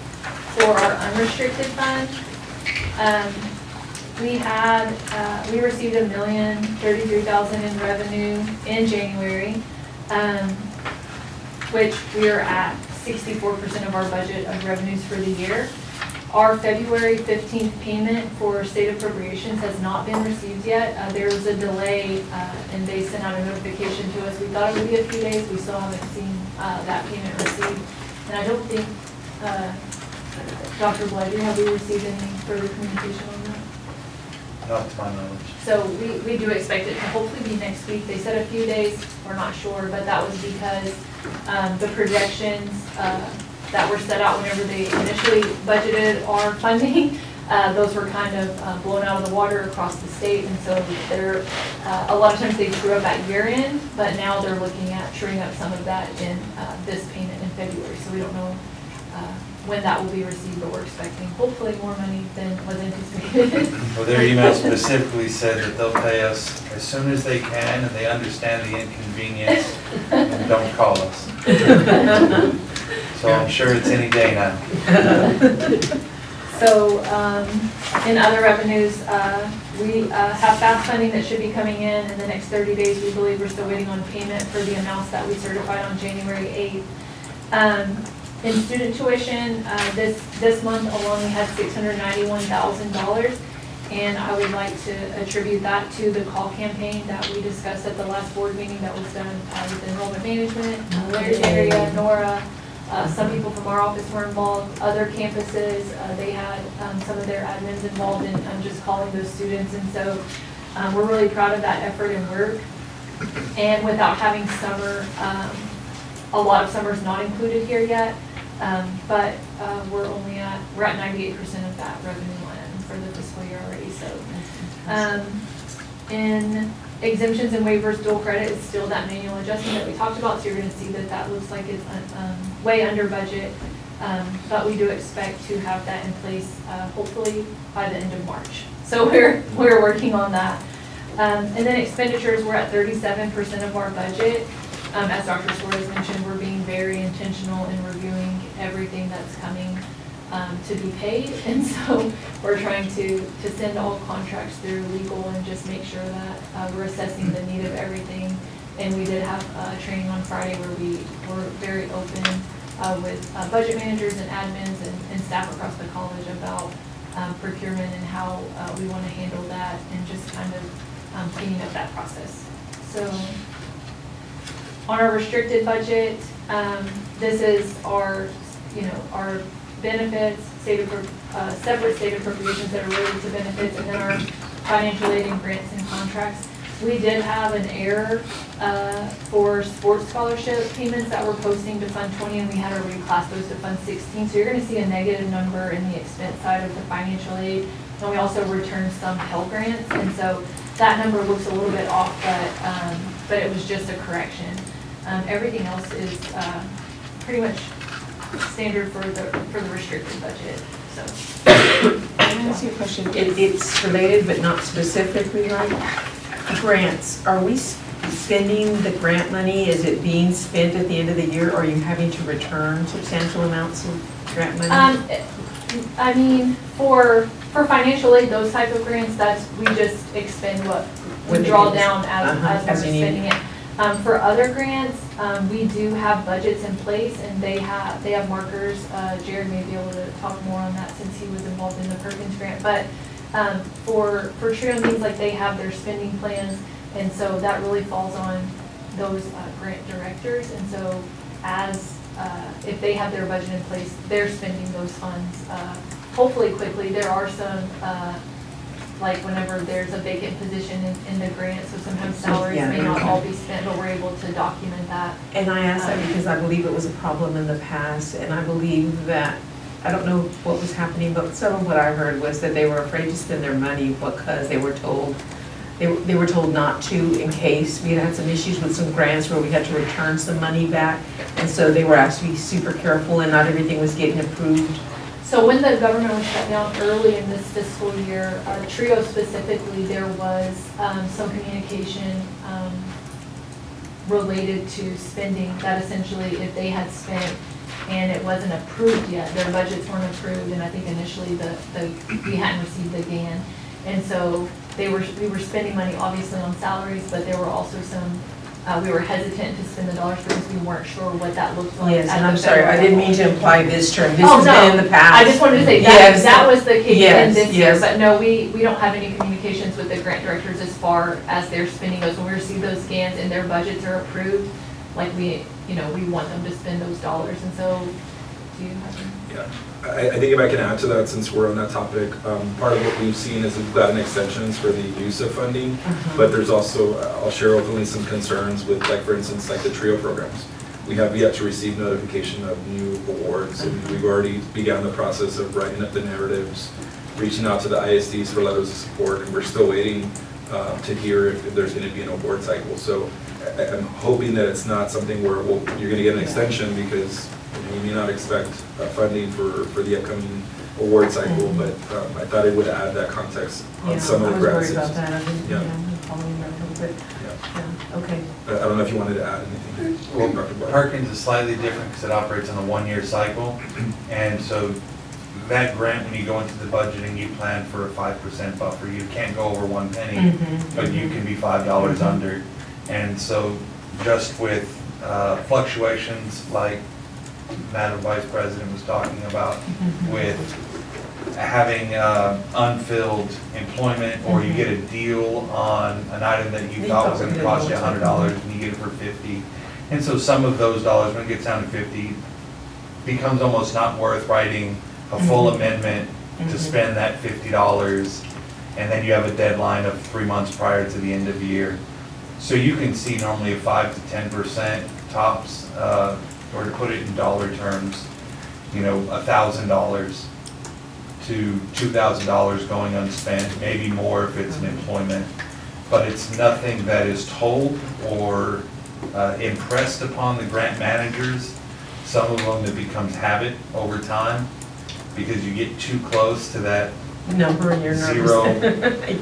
H: for our unrestricted fund, we received $1,033,000 in revenue in January, which we are at 64% of our budget of revenues for the year. Our February 15th payment for state appropriations has not been received yet. There was a delay, and they sent out a notification to us. We thought it would be a few days. We still haven't seen that payment received. And I don't think, Dr. Blythe, have we received any further communication on that?
G: Not to my knowledge.
H: So we do expect it to hopefully be next week. They said a few days, we're not sure, but that was because the projections that were set out whenever they initially budgeted our funding, those were kind of blown out of the water across the state. And so they're, a lot of times they true up at year end, but now they're looking at truing up some of that in this payment in February. So we don't know when that will be received, but we're expecting hopefully more money than was anticipated.
G: Well, their email specifically said that they'll pay us as soon as they can, and they understand the inconvenience, and don't call us. So I'm sure it's any day now.
H: So in other revenues, we have fast funding that should be coming in the next 30 days. We believe we're still waiting on payment for the amounts that we certified on January 8th. In student tuition, this month alone, we had $691,000, and I would like to attribute that to the call campaign that we discussed at the last board meeting that was done with enrollment management, Larry's area, Nora, some people from our office were involved, other campuses, they had some of their admins involved in just calling those students, and so we're really proud of that effort and work. And without having summer, a lot of summer's not included here yet. But we're at 98% of that revenue line for the fiscal year already. So, in exemptions and waivers, dual credit is still that manual adjustment that we talked about. So you're going to see that that looks like it's way under budget, but we do expect to have that in place hopefully by the end of March. So we're working on that. And then expenditures, we're at 37% of our budget. As Dr. Suarez mentioned, we're being very intentional in reviewing everything that's coming to be paid. And so we're trying to send all contracts through legal and just make sure that we're assessing the need of everything. And we did have training on Friday where we were very open with budget managers and admins and staff across the college about procurement and how we want to handle that and just kind of cleaning up that process. So, on our restricted budget, this is our, our benefits, separate state appropriations that are related to benefits, and then our financial aid and grants and contracts. We did have an error for sports scholarship payments that we're posting to Fund 20, and we had to reclass those to Fund 16. So you're going to see a negative number in the expense side of the financial aid. And we also returned some Pell Grants, and so that number looks a little bit off, but it was just a correction. Everything else is pretty much standard for the restricted budget. So,
E: Can I ask you a question? It's related but not specifically like grants. Are we spending the grant money? Is it being spent at the end of the year? Or are you having to return substantial amounts of grant money?
H: I mean, for financial aid, those type of grants, we just expend what we draw down as we're spending it. For other grants, we do have budgets in place, and they have markers. Jared may be able to talk more on that since he was involved in the Perkins grant. But for TRIO means like they have their spending plans, and so that really falls on those grant directors. And so as, if they have their budget in place, they're spending those funds hopefully quickly. There are some, like whenever there's a vacant position in the grant, so sometimes salaries
E: Yeah.
H: may not all be spent, but we're able to document that.
E: And I asked that because I believe it was a problem in the past, and I believe that, I don't know what was happening, but some of what I heard was that they were afraid to spend their money because they were told, they were told not to in case we had some issues with some grants where we had to return some money back. And so they were asked to be super careful and not everything was getting approved.
H: So when the government was shut down early in this fiscal year, TRIO specifically, there was some communication related to spending, that essentially if they had spent and it wasn't approved yet, their budgets weren't approved, and I think initially we hadn't received the GAN. And so we were spending money obviously on salaries, but there were also some, we were hesitant to spend the dollars because we weren't sure what that looked like.
E: Yes,
H: at
E: and
H: the
E: I'm sorry, I didn't
H: federal
E: mean to
H: level.
E: imply this term, this
H: Oh,
E: has
H: no.
E: been in the past.
H: I just wanted to say
E: Yes.
H: that was the case
E: Yes,
H: in this year,
E: yes.
H: but no, we don't have any communications with the grant directors as far as they're spending those. When we receive those scans and their budgets are approved, like we want them to spend those dollars, and so, do you have any?
C: Yeah, I think if I can add to that, since we're on that topic, part of what we've seen is we've gotten extensions for the use of funding, but there's also, I'll share openly some concerns with, like, for instance, like the TRIO programs. We have yet to receive notification of new awards, and we've already begun the process of writing up the narratives, reaching out to the ISDs for letters of support, and we're still waiting to hear if there's going to be an award cycle. So I'm hoping that it's not something where you're going to get an extension because you may not expect funding for the upcoming award cycle, but I thought it would add that context on some of the grants.
E: I was worried about that, I didn't,
C: Yeah.
E: following that a little bit. Yeah, okay.
C: I don't know if you wanted to add anything.
G: Well,
C: Dr. Barr.
G: Perkins is slightly different because it operates on a one-year cycle. And so that grant, when you go into the budgeting, you plan for a 5% buffer. You can't go over 1 penny, but you can be $5 under. And so just with fluctuations like Madam Vice President was talking about, with having unfilled employment, or you get a deal on an item that you thought was gonna cost you $100 and you get it for 50. And so some of those dollars, when it gets down to 50, becomes almost not worth writing a full amendment to spend that $50, and then you have a deadline of 3 months prior to the end of the year. So you can see normally a 5 to 10% tops, or to put it in dollar terms, $1,000 to $2,000 going unspent, maybe more if it's an employment. But it's nothing that is told or impressed upon the grant managers. Some of them, it becomes habit over time, because you get too close to that
E: Number and you're nervous.
G: zero.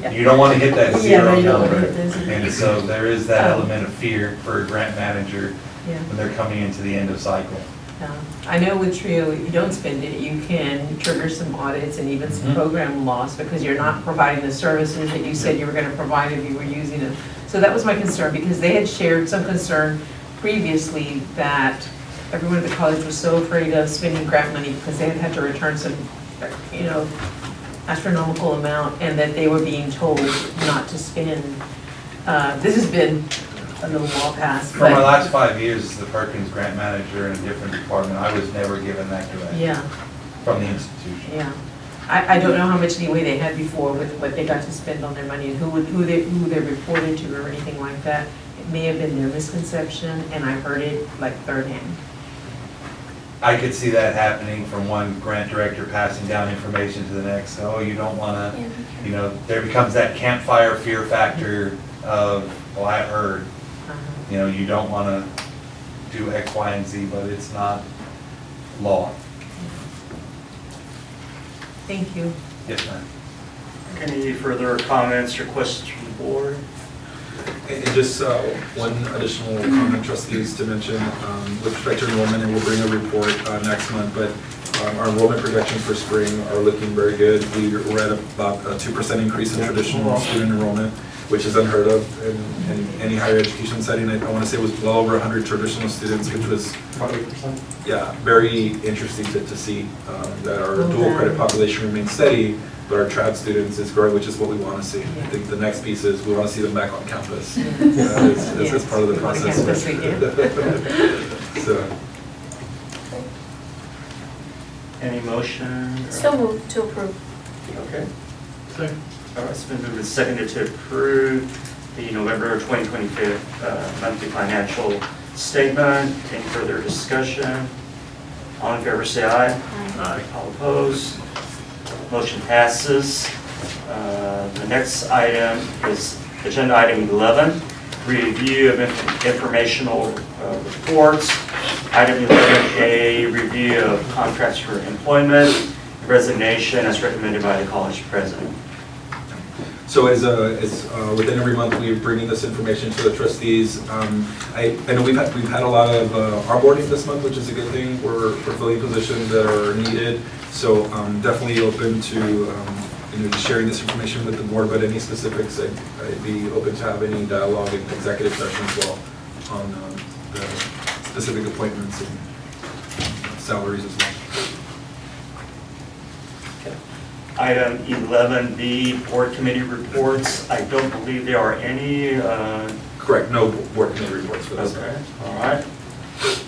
E: Yeah.
G: You don't want to hit that
E: Yeah,
G: zero
E: you don't wanna
G: number.
E: hit that zero.
G: And so there is that element of fear for a grant manager
E: Yeah.
G: when they're coming into the end of cycle.
E: I know with TRIO, if you don't spend it, you can trigger some audits and even some program loss because you're not providing the services that you said you were gonna provide if you were using them. So that was my concern, because they had shared some concern previously that everyone at the college was so afraid of spending grant money because they had to return some, astronomical amount, and that they were being told not to spend. This has been a little while past,
G: For my
E: but,
G: last 5 years as the Perkins grant manager in a different department, I was never given that direction
E: yeah.
G: from the institution.
E: Yeah, I don't know how much leeway they had before with what they got to spend on their money and who they reported to or anything like that. It may have been their misconception, and I heard it like third hand.
G: I could see that happening from one grant director passing down information to the next. Oh, you don't want to, there becomes that campfire fear factor of, well, I heard, you don't want to do X, Y, and Z, but it's not law.
E: Thank you.
G: Yes, ma'am.
A: Any further comments or questions from the board?
C: And just one additional comment, trustees, to mention with respect to enrollment, and we'll bring a report next month, but our enrollment projections for spring are looking very good. We're at about a 2% increase in traditional student enrollment. which is unheard of in any higher education setting. I want to say it was well over 100 traditional students, which was,
L: About 8%.
C: yeah, very interesting to see that our dual credit population remains steady, but our trad students is growing, which is what we want to see. I think the next piece is we want to see them back on campus. As part of the
E: On
C: process.
E: campus again.
C: So,
A: Any motion? or-
D: So moved to approve.
A: Okay. All right, it's been moved and seconded to approve the November 2025 monthly financial statement. Any further discussion? All in favor, say aye.
B: Aye.
A: All opposed? Motion passes. The next item is agenda item 11, review of informational reports. Item 11A, review of contracts for employment, resignation as recommended by the college president.
C: so as within every month, we're bringing this information to the trustees. I know we've had a lot of onboarding this month, which is a good thing. We're filling positions that are needed. So definitely open to just sharing this information with the board, but any specifics, I'd be open to have any dialogue and executive session as well on the specific appointments and salaries as well.
A: Item 11B, board committee reports. I don't believe there are any.
C: Correct, no board committee reports for this.
A: Okay, all right.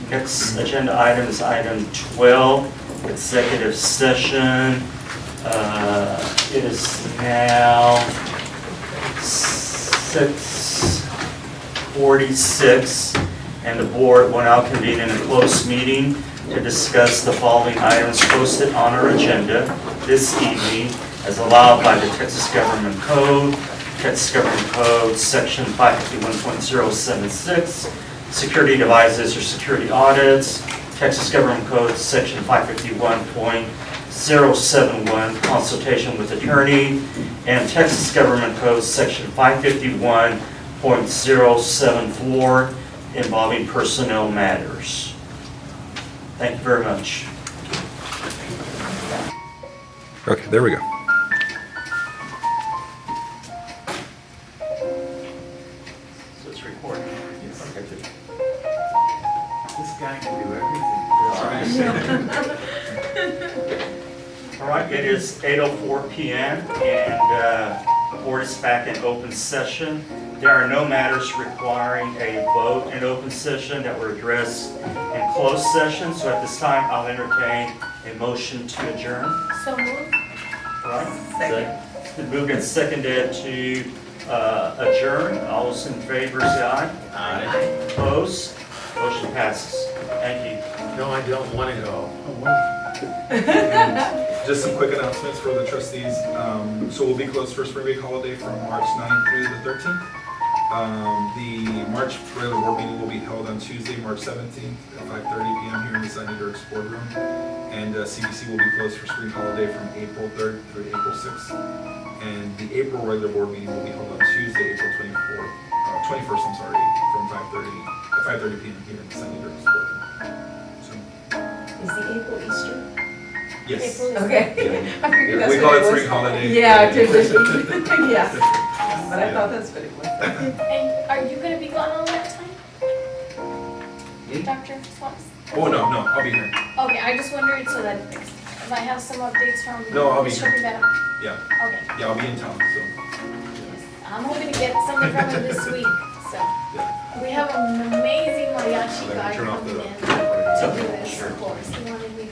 A: Next agenda item is item 12, executive session. It is now 6:46, and the board will now convene in a closed meeting to discuss the following items posted on our agenda this evening as allowed by the Texas Government Code, Section 551.076, security devices or security audits, Texas Government Code, Section 551.071, consultation with attorney, and Texas Government Code, Section 551.074, involving personnel matters. Thank you very much.
C: Okay, there we go.
A: So it's recording.
B: This guy can do everything.
A: All right, it is 8:04 p.m. and the board is back in open session. There are no matters requiring a vote in open session that were addressed in closed session. So at this time, I'll entertain a motion to adjourn.
D: So moved.
A: All right?
E: Second.
A: It's been moved and seconded to adjourn. All those in favor, say aye.
B: Aye.
A: Opposed? Motion passes. Thank you.
B: No, I don't want to go.
C: Just some quick announcements for the trustees. So we'll be closed for spring break holiday from March 9th through the 13th. The March regular board meeting will be held on Tuesday, March 17th at 5:30 p.m. here in the Sunny Dirks boardroom. And CBC will be closed for spring holiday from April 3rd through April 6th. And the April regular board meeting will be held on Tuesday, April 21st, from 5:30 p.m. here in the Sunny Dirks boardroom. So,
E: Is the April Easter?
C: yes.
E: Okay. I figured that's
C: We
E: what
C: call
E: it
C: it
E: was.
C: spring holiday.
E: Yeah, tradition. Yeah. But I thought that's what it was.
D: And are you gonna be gone all that time? Dr. Swanson?
C: Oh, no, I'll be here.
D: Okay, I just wondered so that if I have some updates from.
C: No, I'll be
D: Mr.
C: here.
D: Rivera.
C: Yeah,
D: Okay,
C: yeah, I'll be in town, so.
D: yes. I'm hoping to get something from him this week, so.
C: Yeah.
D: We have an amazing mariachi
C: Let me
D: guy
C: turn off
D: coming
C: the
D: in to
C: recording.
D: do this,
A: Sure.
D: of course. He wanted me to